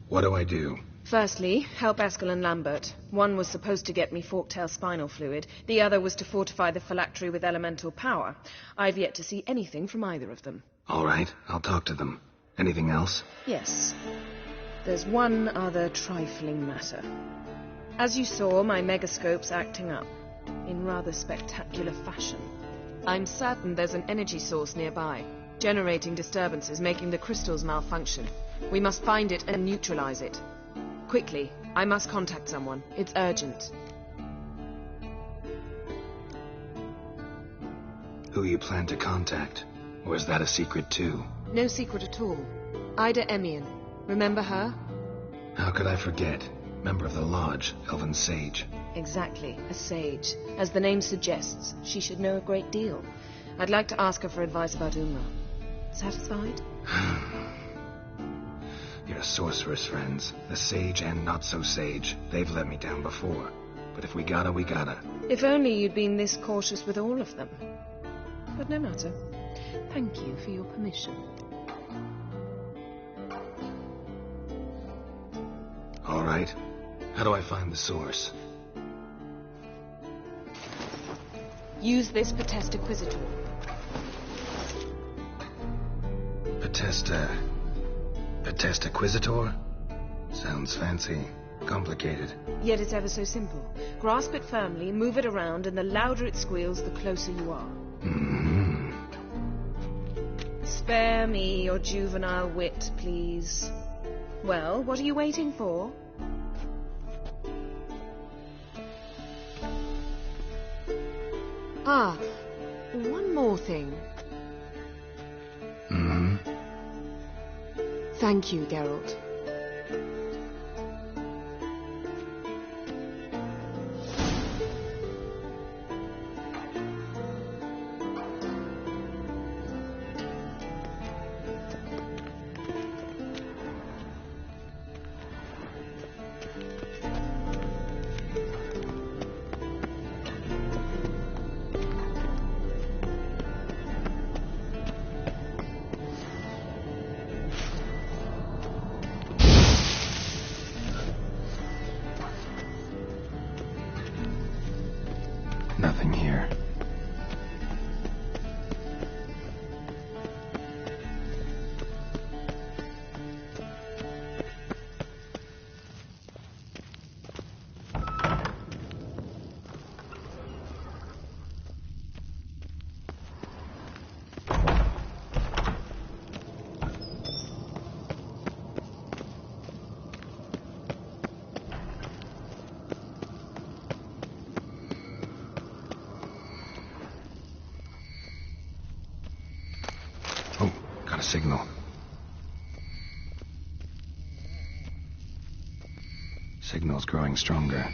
Speaker 3: What do I do?
Speaker 19: Firstly, help Eskel and Lambert. One was supposed to get me forktail spinal fluid. The other was to fortify the phylactery with elemental power. I've yet to see anything from either of them.
Speaker 3: All right, I'll talk to them. Anything else?
Speaker 19: Yes. There's one other trifling matter. As you saw, my megascope's acting up, in rather spectacular fashion. I'm certain there's an energy source nearby, generating disturbances, making the crystals malfunction. We must find it and neutralize it. Quickly, I must contact someone. It's urgent.
Speaker 3: Who you plan to contact? Or is that a secret too?
Speaker 19: No secret at all. Ida Emian. Remember her?
Speaker 3: How could I forget? Member of the Lodge, Elven Sage.
Speaker 19: Exactly, a sage. As the name suggests, she should know a great deal. I'd like to ask her for advice about Uma. Satisfied?
Speaker 3: Your sorceress friends, the sage and not-so-sage, they've let me down before. But if we gotta, we gotta.
Speaker 19: If only you'd been this cautious with all of them. But no matter. Thank you for your permission.
Speaker 3: All right. How do I find the source?
Speaker 19: Use this Potesta Quisitor.
Speaker 3: Potesta Quisitor? Sounds fancy. Complicated.
Speaker 19: Yet it's ever so simple. Grasp it firmly, move it around, and the louder it squeals, the closer you are. Spare me your juvenile wit, please. Well, what are you waiting for? Ah, one more thing. Thank you, Geralt.
Speaker 3: signal. Signal's growing stronger.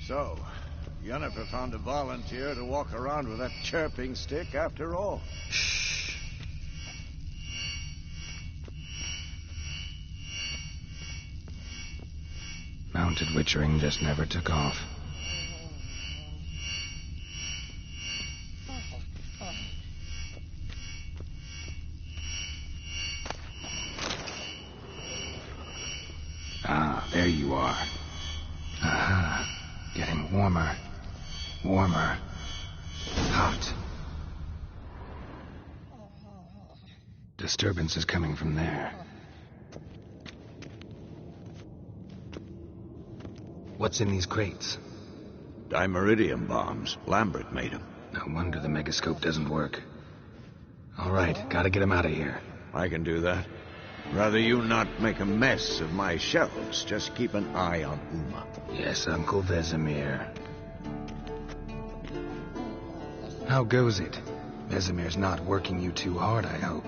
Speaker 21: So, Yennefer found a volunteer to walk around with that chirping stick after all.
Speaker 3: Shh. Mounted witchering just never took off. Ah, there you are. Aha. Getting warmer. Warmer. Hot. Disturbance is coming from there. What's in these crates?
Speaker 21: Dimeridium bombs. Lambert made them.
Speaker 3: No wonder the megascope doesn't work. All right, gotta get him out of here.
Speaker 21: I can do that. Rather you not make a mess of my shelves. Just keep an eye on Uma.
Speaker 3: Yes, Uncle Vesemir. How goes it? Vesemir's not working you too hard, I hope.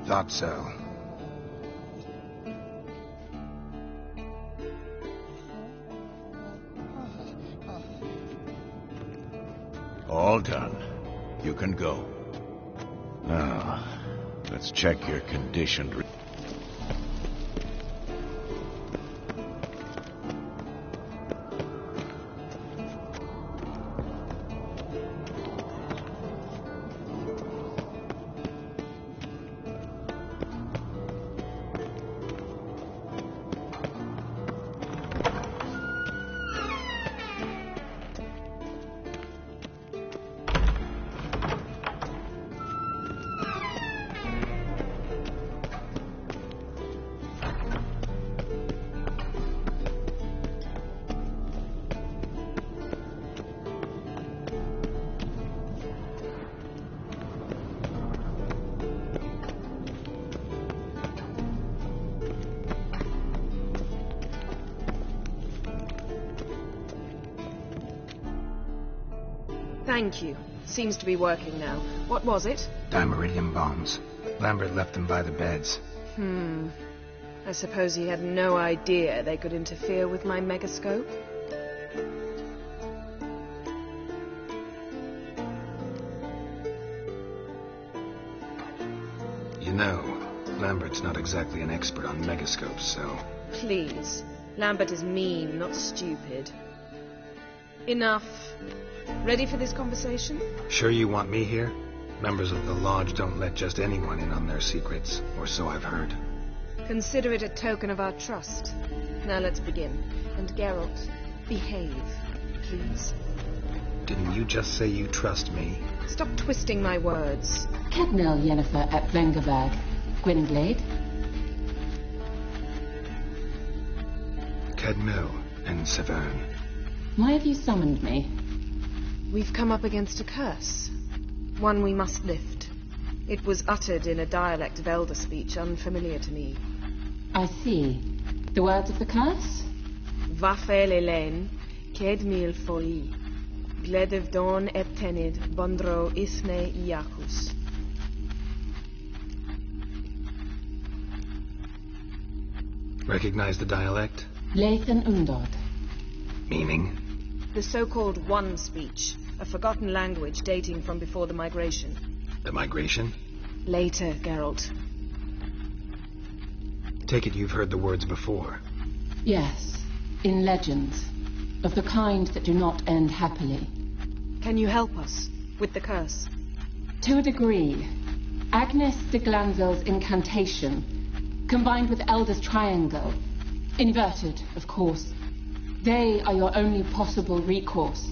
Speaker 3: Thought so.
Speaker 21: All done. You can go. Now, let's check your conditioned...
Speaker 19: Thank you. Seems to be working now. What was it?
Speaker 3: Dimeridium bombs. Lambert left them by the beds.
Speaker 19: I suppose he had no idea they could interfere with my megascope?
Speaker 3: You know, Lambert's not exactly an expert on megascopes, so...
Speaker 19: Please. Lambert is mean, not stupid. Enough. Ready for this conversation?
Speaker 3: Sure you want me here? Members of the Lodge don't let just anyone in on their secrets, or so I've heard.
Speaker 19: Consider it a token of our trust. Now let's begin. And Geralt, behave, please.
Speaker 3: Didn't you just say you trust me?
Speaker 19: Stop twisting my words.
Speaker 2: Cadnell Yennefer at Vengerberg. Gwynblade.
Speaker 3: Cadmel and Savern.
Speaker 2: Why have you summoned me?
Speaker 19: We've come up against a curse. One we must lift. It was uttered in a dialect of Elder speech unfamiliar to me.
Speaker 2: I see. The words of the curse?
Speaker 19: Vafel Elen, Ked mil foi. Gledev don et tenid, bondro isne iacus.
Speaker 3: Recognize the dialect?
Speaker 2: Leithen Undod.
Speaker 3: Meaning?
Speaker 19: The so-called One speech, a forgotten language dating from before the migration.
Speaker 3: The migration?
Speaker 19: Later, Geralt.
Speaker 3: Take it you've heard the words before.
Speaker 2: Yes, in legends, of the kind that do not end happily.
Speaker 19: Can you help us with the curse?
Speaker 2: To a degree. Agnes de Glanzel's incantation, combined with Elder's triangle, inverted, of course. They are your only possible recourse.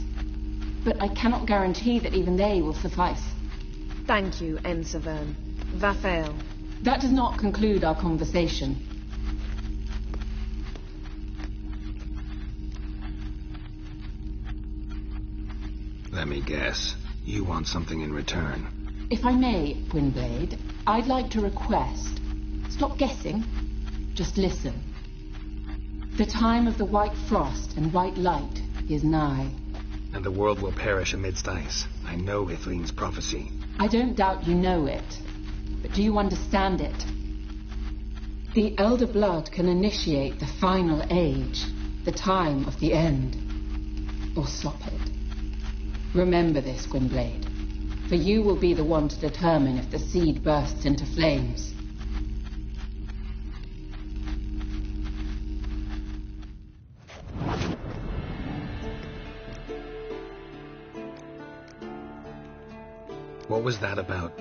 Speaker 2: But I cannot guarantee that even they will suffice.
Speaker 19: Thank you, Savern. Vafel.
Speaker 2: That does not conclude our conversation.
Speaker 3: Let me guess. You want something in return.
Speaker 2: If I may, Gwynblade, I'd like to request... Stop guessing. Just listen. The time of the white frost and white light is nigh.
Speaker 3: And the world will perish amidst ice. I know Ithleen's prophecy.
Speaker 5: I don't doubt you know it. But do you understand it? The Elder Blood can initiate the final age, the time of the end, or stop it. Remember this, Gwynblade, for you will be the one to determine if the seed bursts into flames.
Speaker 3: What was that about?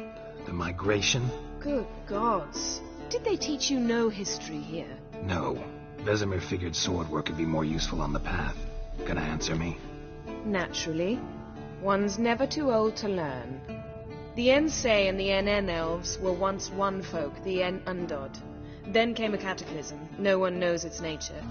Speaker 3: The migration?
Speaker 19: Good gods. Did they teach you no history here?
Speaker 3: No. Vesemir figured sword work would be more useful on the path. Gonna answer me?
Speaker 19: Naturally. One's never too old to learn. The Ensei and the NN elves were once one folk, the En Undod. Then came a cataclysm. No one knows its nature.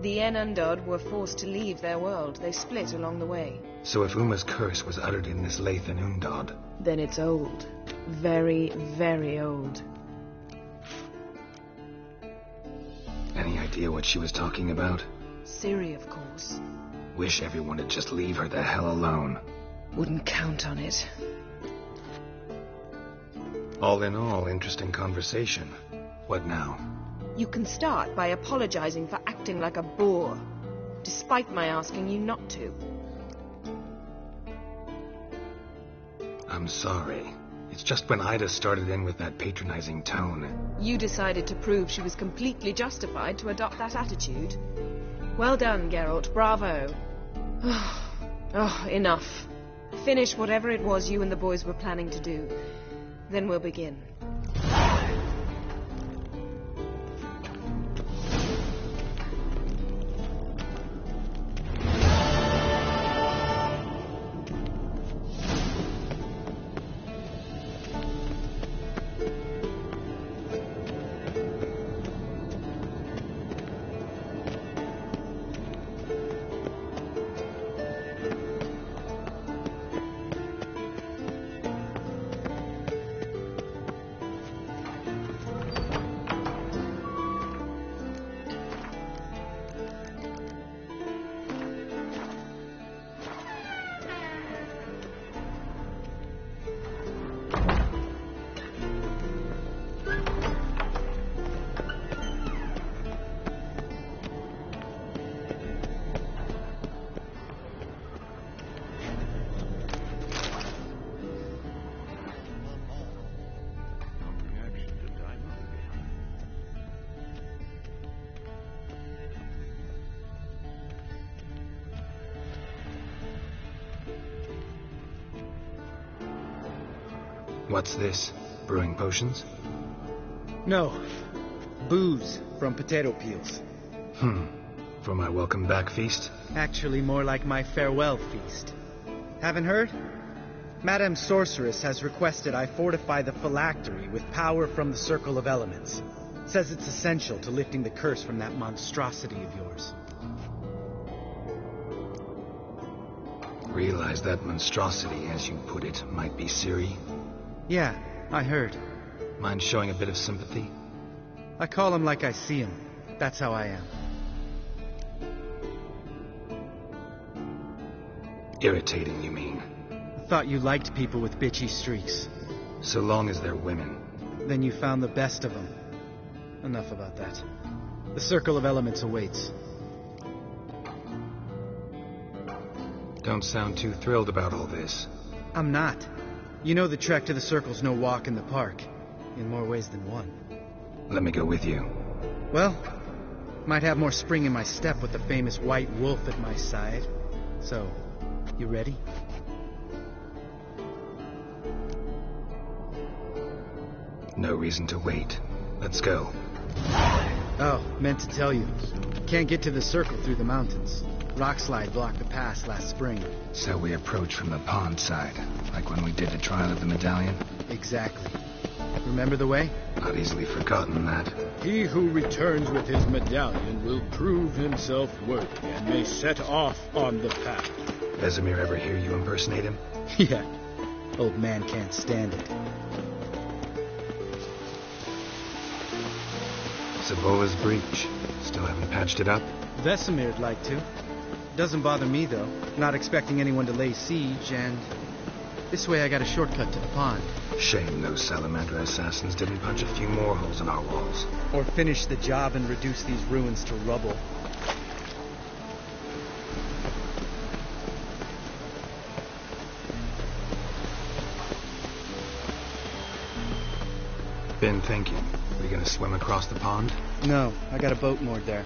Speaker 19: The En Undod were forced to leave their world. They split along the way.
Speaker 3: So if Uma's curse was uttered in this Lathan Undod...
Speaker 19: Then it's old. Very, very old.
Speaker 3: Any idea what she was talking about?
Speaker 19: Ciri, of course.
Speaker 3: Wish everyone would just leave her the hell alone.
Speaker 19: Wouldn't count on it.
Speaker 3: All in all, interesting conversation. What now?
Speaker 19: You can start by apologizing for acting like a boor, despite my asking you not to.
Speaker 3: I'm sorry. It's just when Ida started in with that patronizing tone.
Speaker 19: You decided to prove she was completely justified to adopt that attitude. Well done, Geralt. Bravo. Oh, enough. Finish whatever it was you and the boys were planning to do. Then we'll begin.
Speaker 3: What's this? Brewing potions?
Speaker 22: No. Booze from potato peels.
Speaker 3: For my welcome back feast?
Speaker 22: Actually, more like my farewell feast. Haven't heard? Madame Sorceress has requested I fortify the phylactery with power from the Circle of Elements. Says it's essential to lifting the curse from that monstrosity of yours.
Speaker 3: Realize that monstrosity, as you put it, might be Ciri?
Speaker 22: Yeah, I heard.
Speaker 3: Mind showing a bit of sympathy?
Speaker 22: I call him like I see him. That's how I am.
Speaker 3: Irritating, you mean?
Speaker 22: I thought you liked people with bitchy streaks.
Speaker 3: So long as they're women.
Speaker 22: Then you found the best of them. Enough about that. The Circle of Elements awaits.
Speaker 3: Don't sound too thrilled about all this.
Speaker 22: I'm not. You know the trek to the Circle's no walk in the park. In more ways than one.
Speaker 3: Let me go with you.
Speaker 22: Well, might have more spring in my step with the famous white wolf at my side. So, you ready?
Speaker 3: No reason to wait. Let's go.
Speaker 22: Oh, meant to tell you. Can't get to the Circle through the mountains. Rockslide blocked the pass last spring.
Speaker 3: So we approach from the pond side, like when we did the trial of the medallion?
Speaker 22: Exactly. Remember the way?
Speaker 3: Not easily forgotten that.
Speaker 23: He who returns with his medallion will prove himself worthy and may set off on the path.
Speaker 3: Vesemir ever hear you impersonate him?
Speaker 22: Yeah. Old man can't stand it.
Speaker 3: Savola's breach. Still haven't patched it up?
Speaker 22: Vesemir'd like to. Doesn't bother me, though. Not expecting anyone to lay siege, and this way I got a shortcut to the pond.
Speaker 3: Shame those salamander assassins didn't punch a few more holes in our walls.
Speaker 22: Or finish the job and reduce these ruins to rubble.
Speaker 3: Been thinking. We gonna swim across the pond?
Speaker 22: No, I got a boat moored there.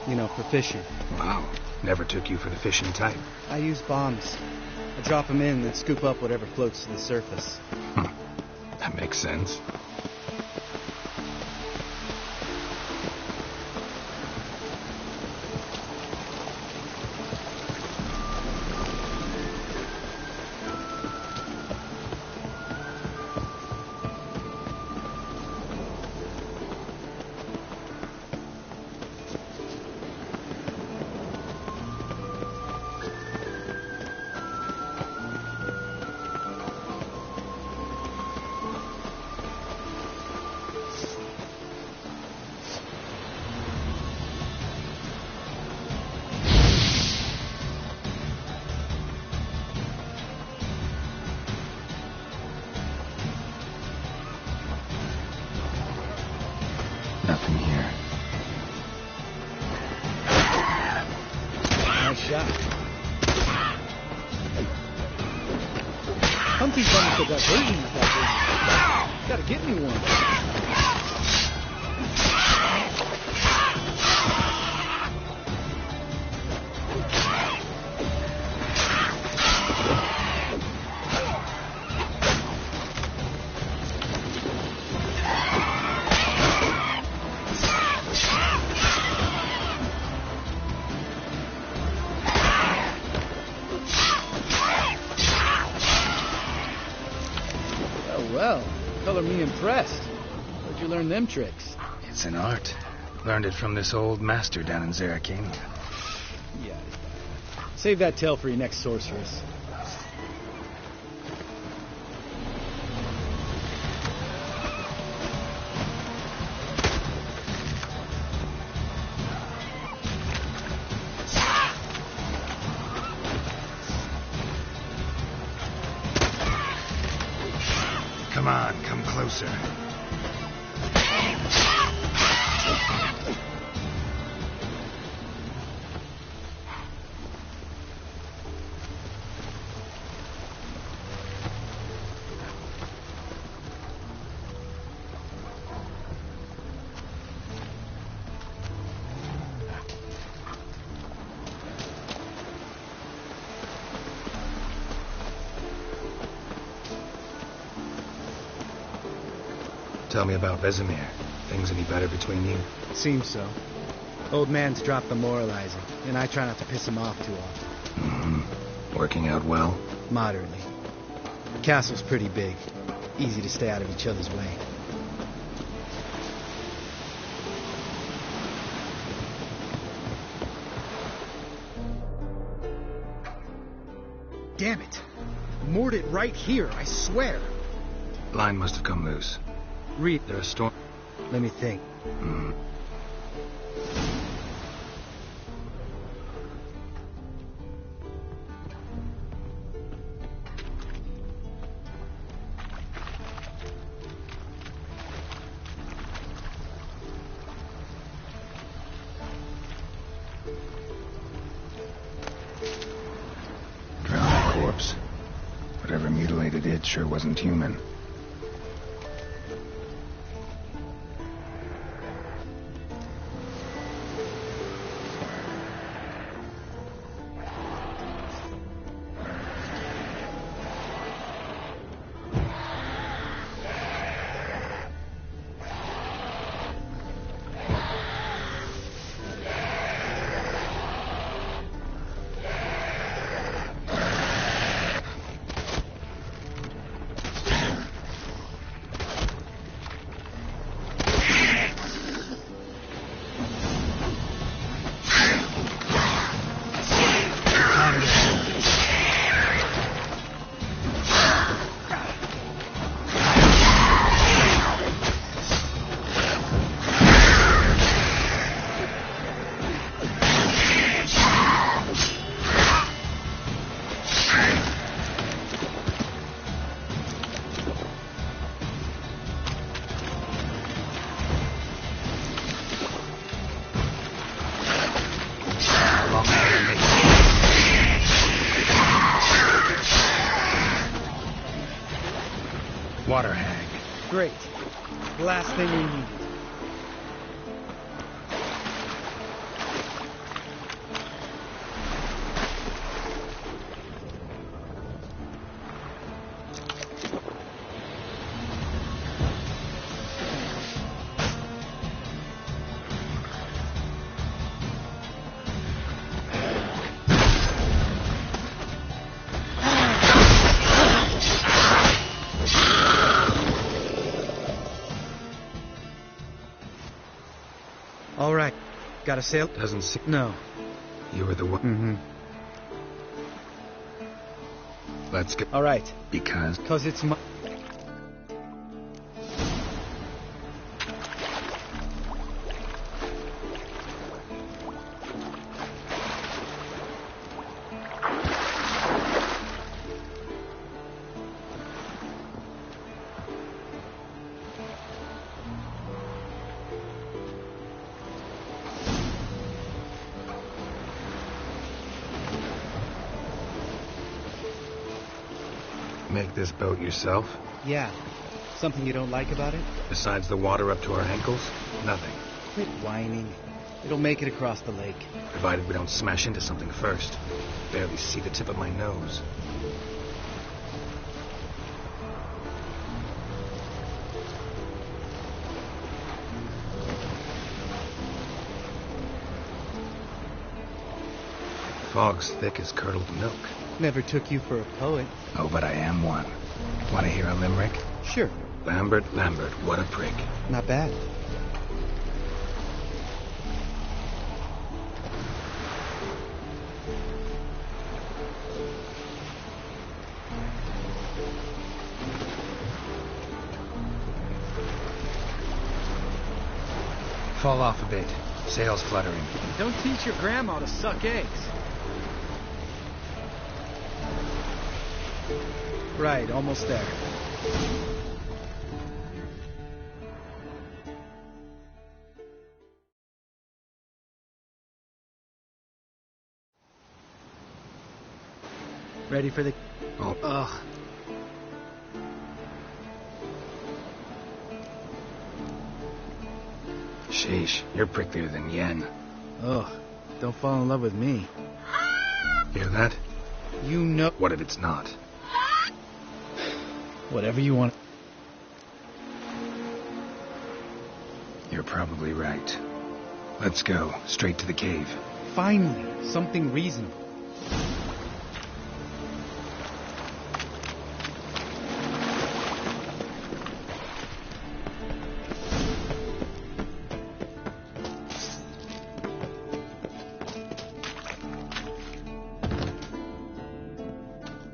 Speaker 22: You know, for fishing.
Speaker 3: Wow. Never took you for the fishing type.
Speaker 22: I use bombs. I drop them in and scoop up whatever floats to the surface.
Speaker 3: That makes sense. Nothing here.
Speaker 22: Nice shot. Humpty's running for diversion with that business. Gotta get me one. Well, color me impressed. Where'd you learn them tricks?
Speaker 3: It's an art. Learned it from this old master down in Zarakania.
Speaker 22: Yeah. Save that tale for your next sorceress.
Speaker 3: Come on, come closer. Tell me about Vesemir. Things any better between you?
Speaker 22: Seems so. Old man's dropped the moralizing, and I try not to piss him off too often.
Speaker 3: Mm-hmm. Working out well?
Speaker 22: Moderately. Castle's pretty big. Easy to stay out of each other's way. Damn it! Moored it right here, I swear!
Speaker 3: Line must have come loose.
Speaker 22: Reed,
Speaker 3: There's a storm.
Speaker 22: let me think.
Speaker 3: Drowned corpse. Whatever mutilated it sure wasn't human. Water hag.
Speaker 22: Great. The last thing we need. All right. Got a sail?
Speaker 3: Doesn't seem...
Speaker 22: No.
Speaker 3: You were the one...
Speaker 22: Mm-hmm.
Speaker 3: Let's go.
Speaker 22: All right.
Speaker 3: Because...
Speaker 22: Because it's my...
Speaker 3: Make this boat yourself?
Speaker 22: Yeah. Something you don't like about it?
Speaker 3: Besides the water up to our ankles? Nothing.
Speaker 22: Quit whining. It'll make it across the lake.
Speaker 3: Provided we don't smash into something first. Barely see the tip of my nose. Fog's thick as curdled milk.
Speaker 22: Never took you for a poet.
Speaker 3: Oh, but I am one. Want to hear a limerick?
Speaker 22: Sure.
Speaker 3: Lambert, what a prick.
Speaker 22: Not bad.
Speaker 3: Fall off a bit. Sails fluttering.
Speaker 22: Don't teach your grandma to suck eggs. Right, almost there. Ready for the...
Speaker 3: Oh.
Speaker 22: Ugh.
Speaker 3: Sheesh, you're pricklier than Yen.
Speaker 22: Ugh, don't fall in love with me.
Speaker 3: Hear that?
Speaker 22: You know...
Speaker 3: What if it's not?
Speaker 22: Whatever you want.
Speaker 3: You're probably right. Let's go, straight to the cave.
Speaker 22: Finally, something reasonable.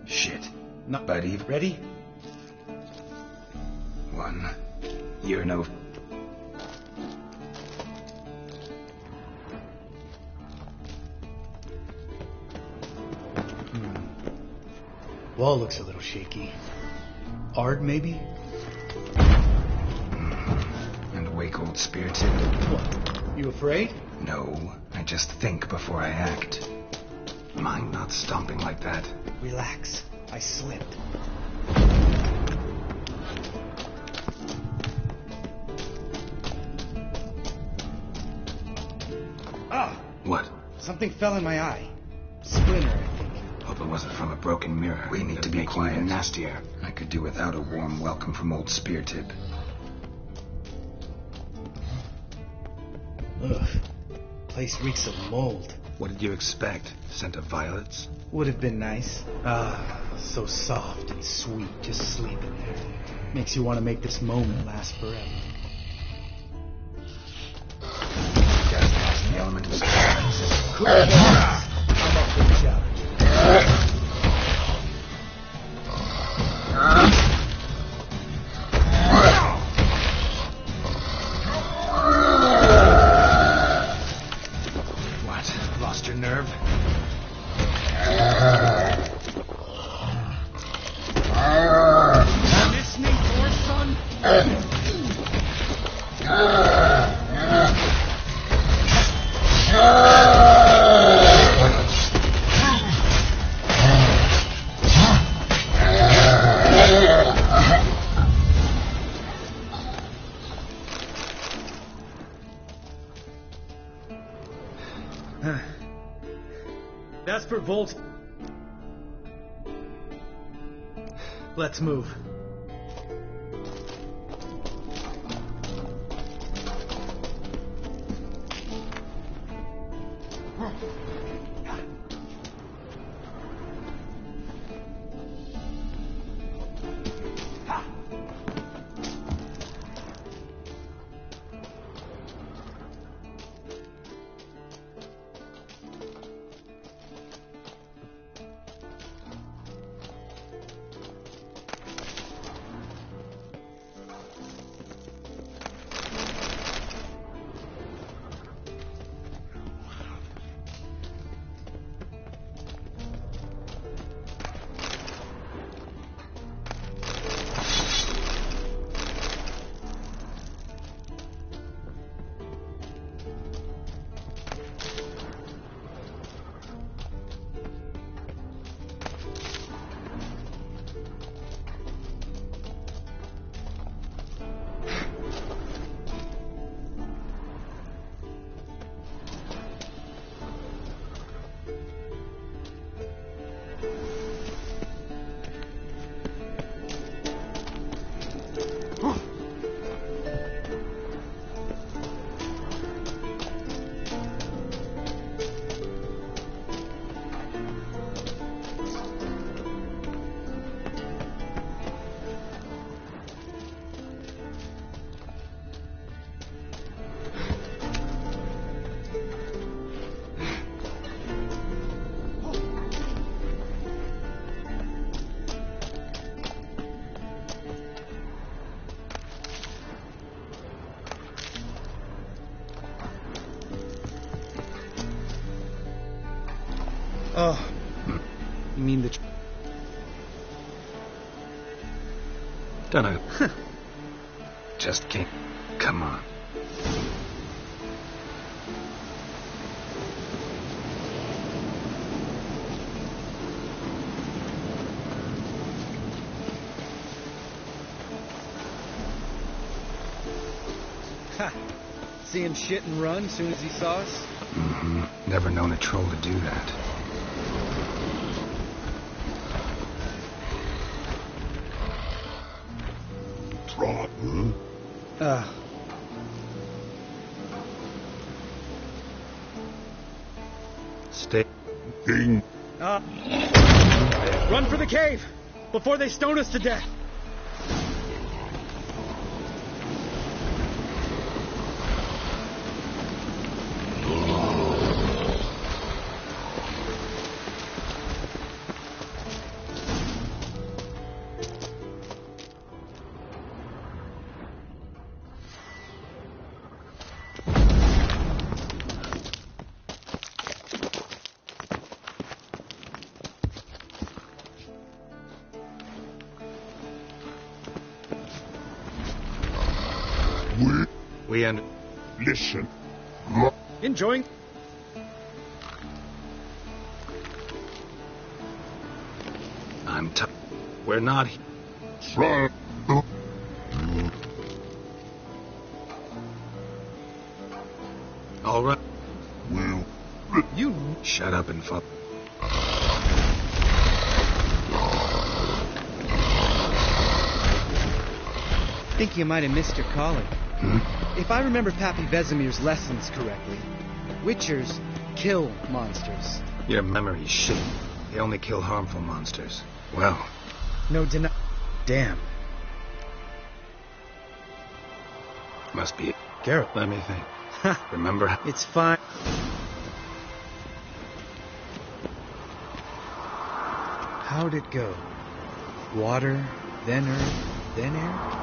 Speaker 3: Shit.
Speaker 22: Not
Speaker 3: buddy.
Speaker 22: Ready?
Speaker 3: One. You're no...
Speaker 22: Wall looks a little shaky. Ard, maybe?
Speaker 3: And awake old spirited.
Speaker 22: What? You afraid?
Speaker 3: No, I just think before I act. Mind not stomping like that.
Speaker 22: Relax. I slipped. Ah!
Speaker 3: What?
Speaker 22: Something fell in my eye. Splinter, I think.
Speaker 3: Hope it wasn't from a broken mirror. We need to be quiet. Even nastier. I could do without a warm welcome from old Spear Tip.
Speaker 22: Ugh. Place reeks of mold.
Speaker 3: What did you expect? Scent of violets?
Speaker 22: Would have been nice. Ah, so soft and sweet, just sleeping there. Makes you want to make this moment last forever.
Speaker 3: Just has the element of surprise.
Speaker 22: Cool. I'm up for the challenge.
Speaker 3: What? Lost your nerve?
Speaker 22: Miss me, poor son? Vesper Volt. Let's move. Oh, you mean the...
Speaker 3: Dunno. Just can't. Come on.
Speaker 22: Ha! See him shit and run soon as he saw us?
Speaker 3: Mm-hmm. Never known a troll to do that.
Speaker 22: Rotten.
Speaker 3: Stay.
Speaker 22: Run for the cave before they stone us to death.
Speaker 3: We and
Speaker 22: listen. Enjoying.
Speaker 3: I'm We're not. All right.
Speaker 22: You
Speaker 3: shut up and fuck.
Speaker 22: Think you might have missed your calling. If I remember Pappy Vesemir's lessons correctly, Witchers kill monsters.
Speaker 3: Your memory's shit. They only kill harmful monsters. Well.
Speaker 22: No deny. Damn.
Speaker 3: Must be it.
Speaker 22: Geralt.
Speaker 3: Let me think. Remember how...
Speaker 22: It's fine. How'd it go? Water, then earth, then air?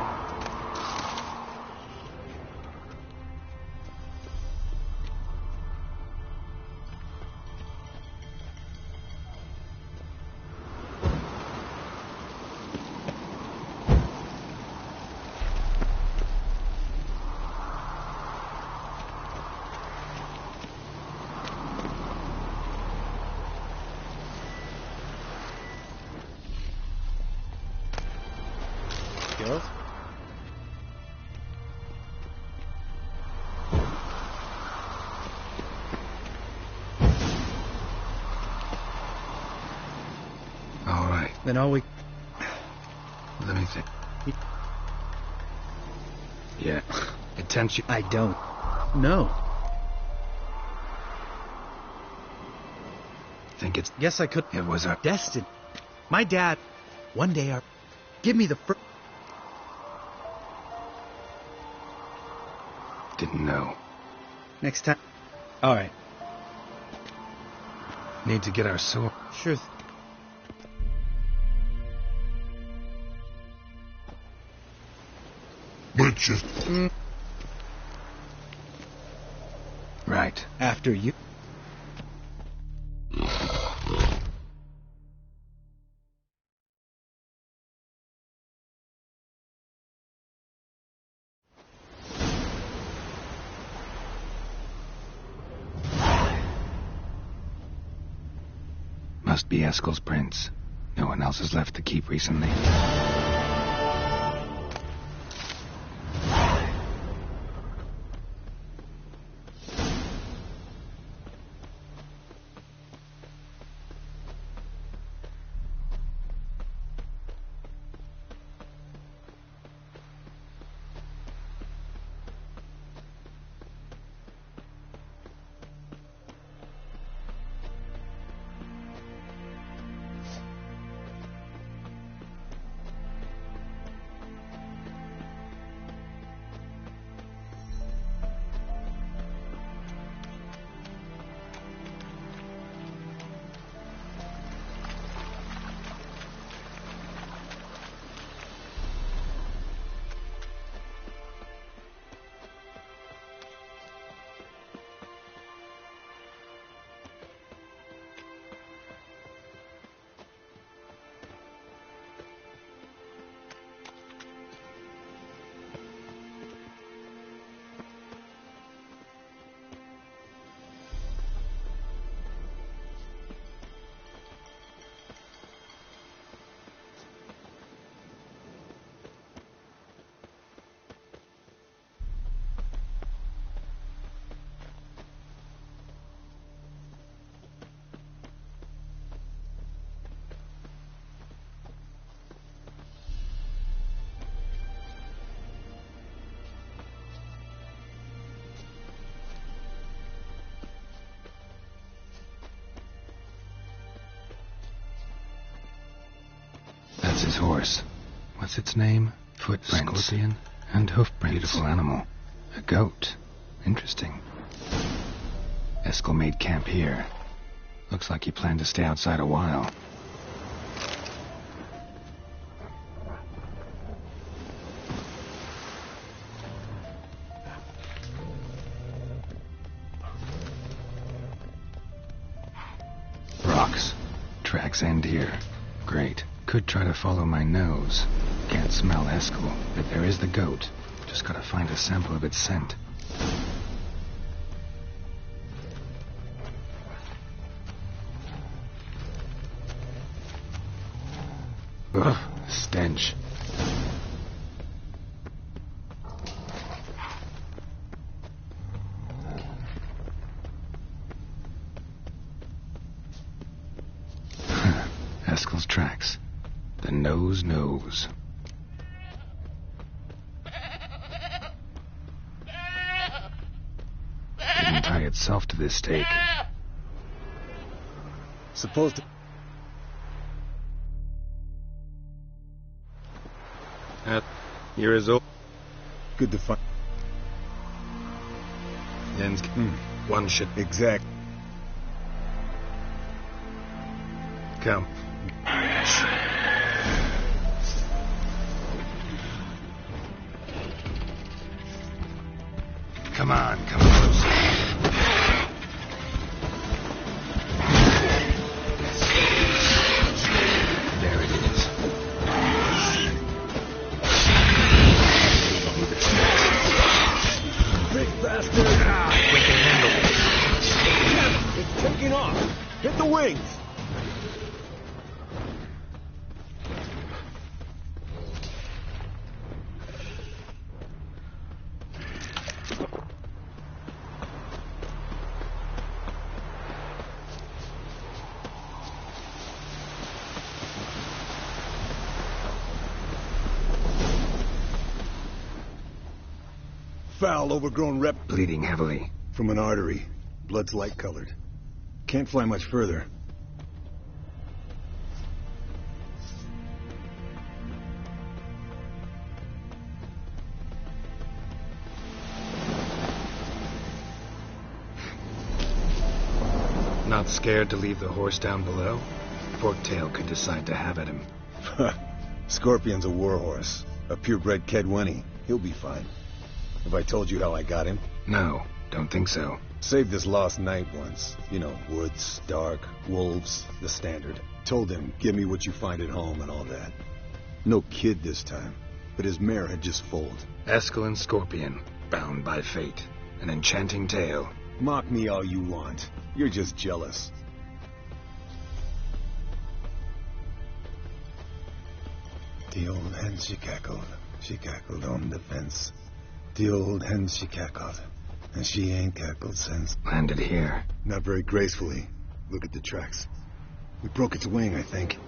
Speaker 22: Then all we...
Speaker 3: Let me think. Yeah. Attention.
Speaker 22: I don't. No.
Speaker 3: Think it's...
Speaker 22: Yes, I could.
Speaker 3: It was our...
Speaker 22: Destined. My dad... One day our... Give me the first...
Speaker 3: Didn't know.
Speaker 22: Next time... Alright.
Speaker 3: Need to get our sword.
Speaker 22: Sure.
Speaker 3: Right.
Speaker 22: After you.
Speaker 3: Must be Eskel's prints. No one else has left the keep recently. That's his horse. What's its name? Footprints. Scorpion and hoofprints. Beautiful animal. A goat. Interesting. Eskel made camp here. Looks like he planned to stay outside a while. Rocks. Tracks end here. Great. Could try to follow my nose. Can't smell Eskel, but there is the goat. Just gotta find a sample of its scent. Ugh, stench. Eskel's tracks. The nose knows. Didn't tie itself to this stake.
Speaker 17: Supposed to...
Speaker 3: You're as old.
Speaker 17: Good to find.
Speaker 3: Ends. One should.
Speaker 17: Exact.
Speaker 3: Come. Come on, come closer. There it is.
Speaker 17: Big bastard!
Speaker 3: We can handle it.
Speaker 17: It's taking off! Hit the wings!
Speaker 8: foul, overgrown rep.
Speaker 3: Bleeding heavily.
Speaker 8: From an artery. Blood's light-colored. Can't fly much further.
Speaker 3: Not scared to leave the horse down below? Forktail could decide to have at him.
Speaker 8: Scorpion's a warhorse. A purebred Kedwenny. He'll be fine. Have I told you how I got him?
Speaker 3: No, don't think so.
Speaker 8: Saved this lost knight once. You know, woods, dark, wolves, the standard. Told him, give me what you find at home and all that. No kid this time, but his mare had just foaled.
Speaker 3: Eskel Scorpion, bound by fate. An enchanting tale.
Speaker 8: Mock me all you want. You're just jealous. The old hen, she cackled on the fence. The old hen, she cackled, and she ain't cackled since.
Speaker 3: Landed here.
Speaker 8: Not very gracefully. Look at the tracks. We broke its wing, I think.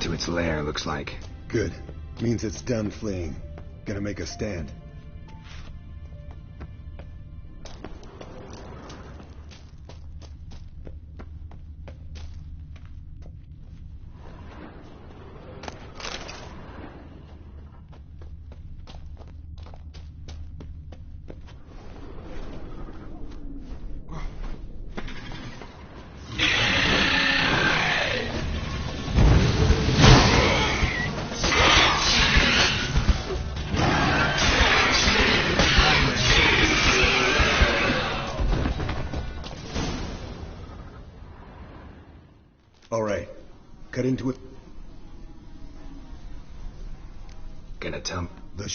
Speaker 3: To its lair, looks like.
Speaker 8: Good. Means it's done fleeing. Gonna make a stand. All right. Cut into it.
Speaker 3: Gonna tell
Speaker 8: the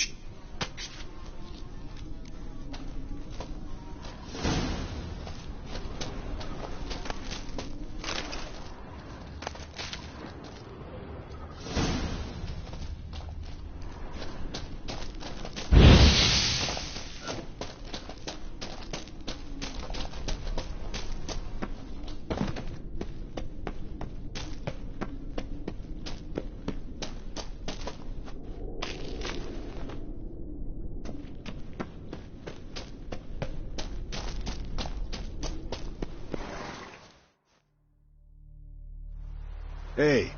Speaker 8: Hey.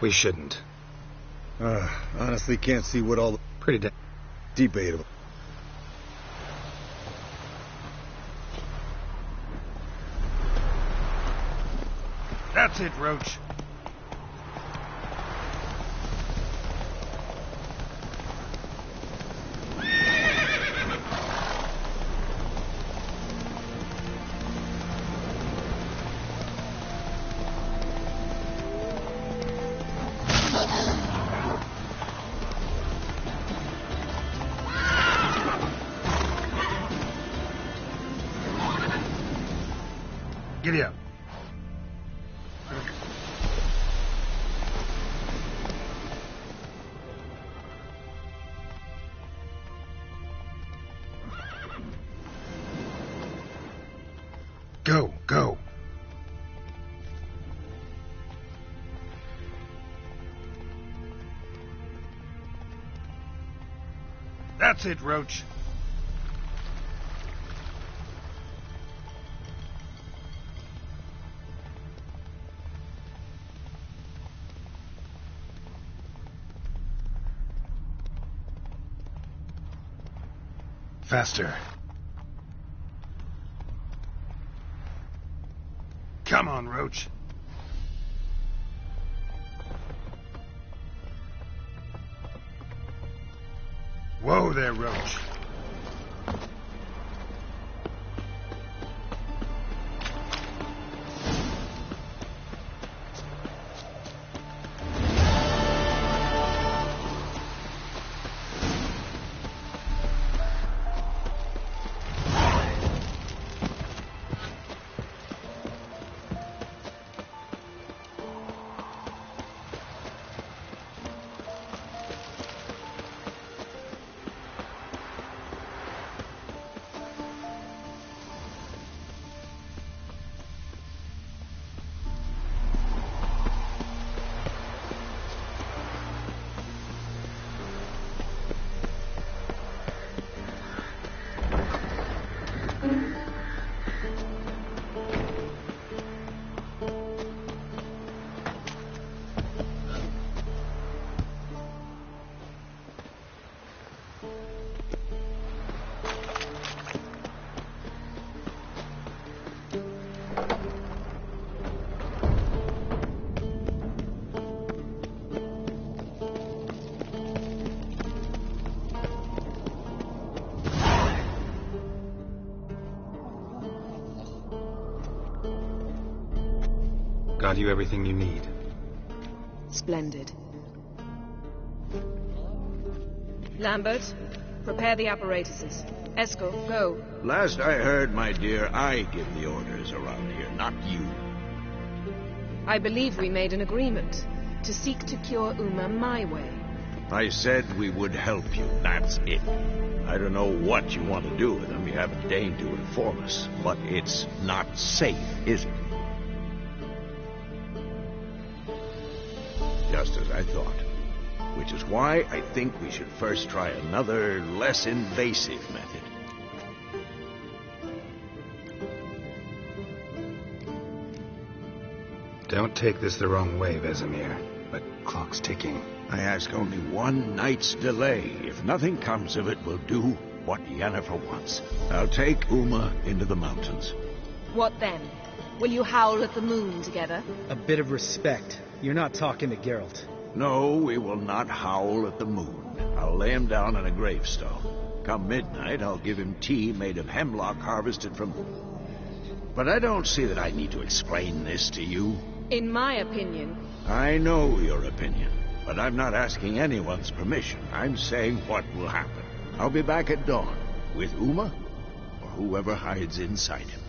Speaker 3: We shouldn't.
Speaker 8: Honestly can't see what all the...
Speaker 3: Pretty
Speaker 8: debatable.
Speaker 3: That's it, Roach. Giddy up. Go, go. That's it, Roach. Faster. Come on, Roach. Whoa there, Roach. Got you everything you need.
Speaker 19: Splendid. Lambert, prepare the apparatuses. Eskel, go.
Speaker 21: Last I heard, my dear, I give the orders around here, not you.
Speaker 19: I believe we made an agreement to seek to cure Uma my way.
Speaker 21: I said we would help you, that's it. I don't know what you want to do with them. You haven't deigned to inform us. But it's not safe, is it? Just as I thought. Which is why I think we should first try another, less invasive method.
Speaker 3: Don't take this the wrong way, Vesemir, but clock's ticking.
Speaker 21: I ask only one night's delay. If nothing comes of it, we'll do what Yennefer wants. I'll take Uma into the mountains.
Speaker 19: What then? Will you howl at the moon together?
Speaker 22: A bit of respect. You're not talking to Geralt.
Speaker 21: No, we will not howl at the moon. I'll lay him down in a gravestone. Come midnight, I'll give him tea made of hemlock harvested from... But I don't see that I need to explain this to you.
Speaker 19: In my opinion...
Speaker 21: I know your opinion, but I'm not asking anyone's permission. I'm saying what will happen. I'll be back at dawn, with Uma, or whoever hides inside him.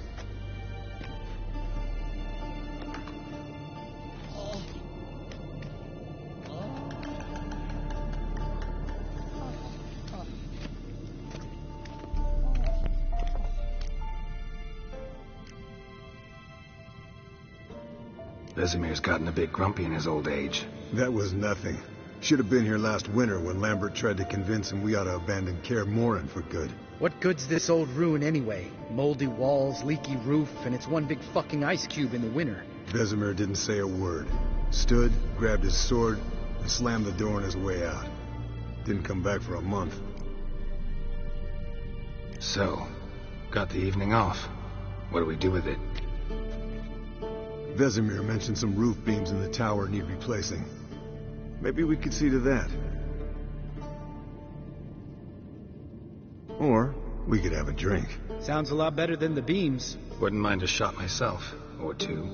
Speaker 3: Vesemir's gotten a bit grumpy in his old age.
Speaker 8: That was nothing. Should have been here last winter when Lambert tried to convince him we ought to abandon Kaer Morhen for good.
Speaker 22: What good's this old ruin anyway? Moldy walls, leaky roof, and it's one big fucking ice cube in the winter.
Speaker 8: Vesemir didn't say a word. Stood, grabbed his sword, and slammed the door on his way out. Didn't come back for a month.
Speaker 3: So, got the evening off. What do we do with it?
Speaker 8: Vesemir mentioned some roof beams in the tower need replacing. Maybe we could see to that. Or we could have a drink.
Speaker 22: Sounds a lot better than the beams.
Speaker 3: Wouldn't mind a shot myself, or two.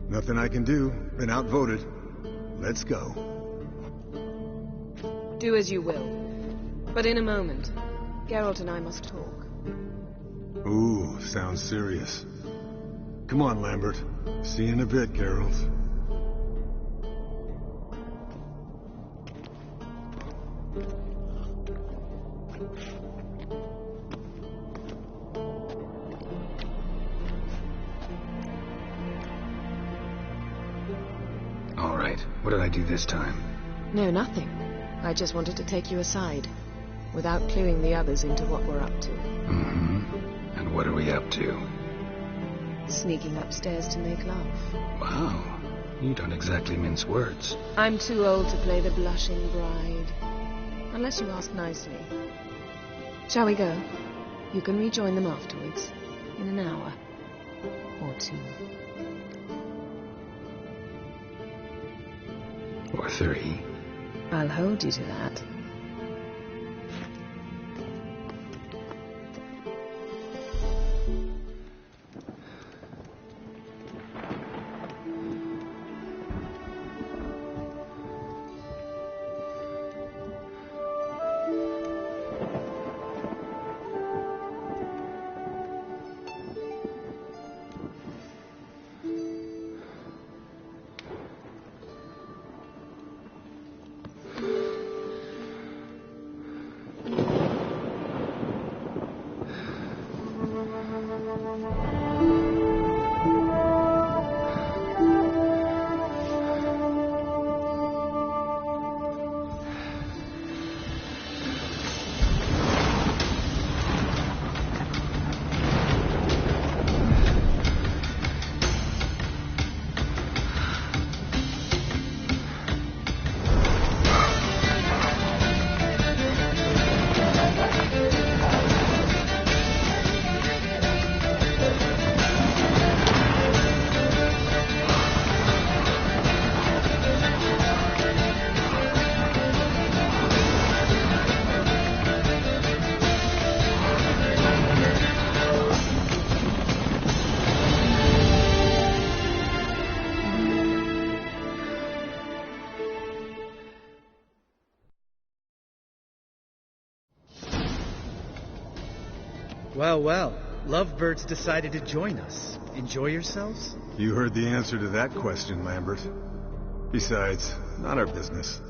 Speaker 8: Nothing I can do. Been outvoted. Let's go.
Speaker 19: Do as you will. But in a moment, Geralt and I must talk.
Speaker 8: Ooh, sounds serious. Come on, Lambert. See you in a bit, Geralt.
Speaker 3: All right, what did I do this time?
Speaker 19: No, nothing. I just wanted to take you aside, without cluing the others into what we're up to.
Speaker 3: Mm-hmm. And what are we up to?
Speaker 19: Sneaking upstairs to make love.
Speaker 3: Wow, you don't exactly mince words.
Speaker 19: I'm too old to play the blushing bride. Unless you ask nicely. Shall we go? You can rejoin them afterwards. In an hour. Or two.
Speaker 3: Or 3.
Speaker 19: I'll hold you to that.
Speaker 22: Well, well. Lovebirds decided to join us. Enjoy yourselves?
Speaker 8: You heard the answer to that question, Lambert. Besides, not our business.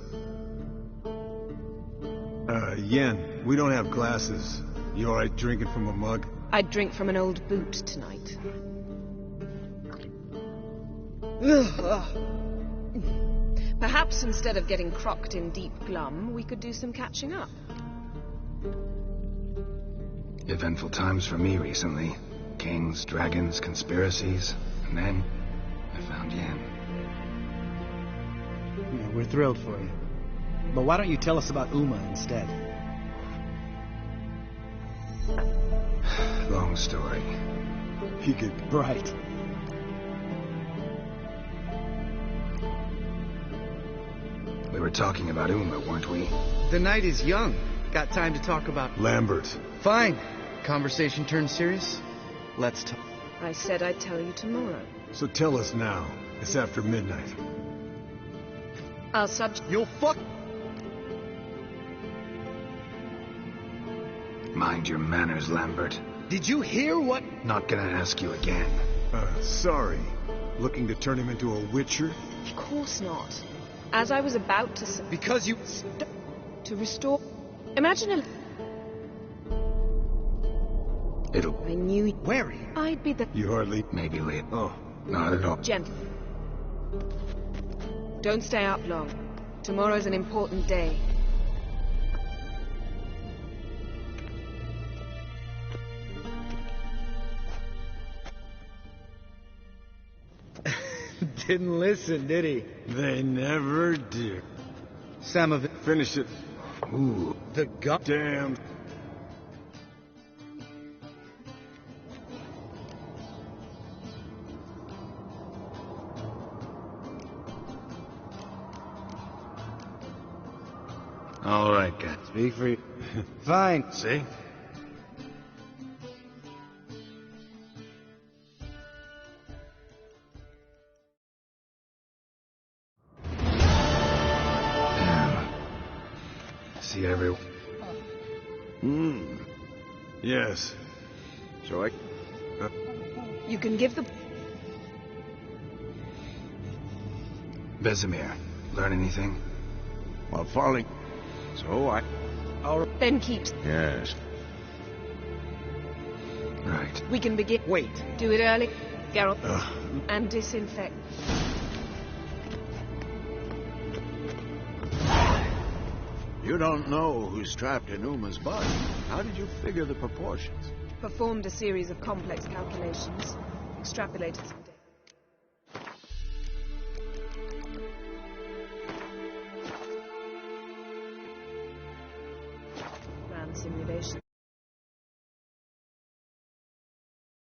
Speaker 8: Yen, we don't have glasses. You alright drinking from a mug?
Speaker 19: I'd drink from an old boot tonight. Perhaps instead of getting crocked in deep glum, we could do some catching up.
Speaker 3: Eventful times for me recently. Kings, dragons, conspiracies. And then, I found Yen.
Speaker 22: Yeah, we're thrilled for you. But why don't you tell us about Uma instead?
Speaker 3: Long story.
Speaker 22: He could... Right.
Speaker 3: We were talking about Uma, weren't we?
Speaker 22: The night is young. Got time to talk about...
Speaker 8: Lambert.
Speaker 22: Fine. Conversation turned serious? Let's talk.
Speaker 19: I said I'd tell you tomorrow.
Speaker 8: So tell us now. It's after midnight.
Speaker 19: I'll
Speaker 22: You'll fuck...
Speaker 3: Mind your manners, Lambert.
Speaker 22: Did you hear what...
Speaker 3: Not gonna ask you again.
Speaker 8: Sorry. Looking to turn him into a witcher?
Speaker 19: Of course not. As I was about to say...
Speaker 22: Because you...
Speaker 19: To restore... Imagine a...
Speaker 3: It'll...
Speaker 19: I knew...
Speaker 22: Where?
Speaker 19: I'd be the...
Speaker 8: You hardly...
Speaker 3: Maybe late.
Speaker 8: Oh.
Speaker 3: Not at all.
Speaker 19: Gentle. Don't stay up long. Tomorrow's an important day.
Speaker 22: Didn't listen, did he?
Speaker 8: They never do.
Speaker 22: Some of it...
Speaker 8: Finish it.
Speaker 22: Ooh. The goddamn...
Speaker 3: All right, guys.
Speaker 22: Speak for you. Fine.
Speaker 3: See? See everyone.
Speaker 8: Yes.
Speaker 21: So I...
Speaker 19: You can give the...
Speaker 3: Vesemir, learn anything?
Speaker 21: While falling. So I...
Speaker 19: Then keep...
Speaker 21: Yes.
Speaker 3: Right.
Speaker 19: We can begin...
Speaker 22: Wait.
Speaker 19: Do it early, Geralt. And disinfect.
Speaker 21: You don't know who's trapped in Uma's body. How did you figure the proportions?
Speaker 19: Performed a series of complex calculations. Extrapolated some data.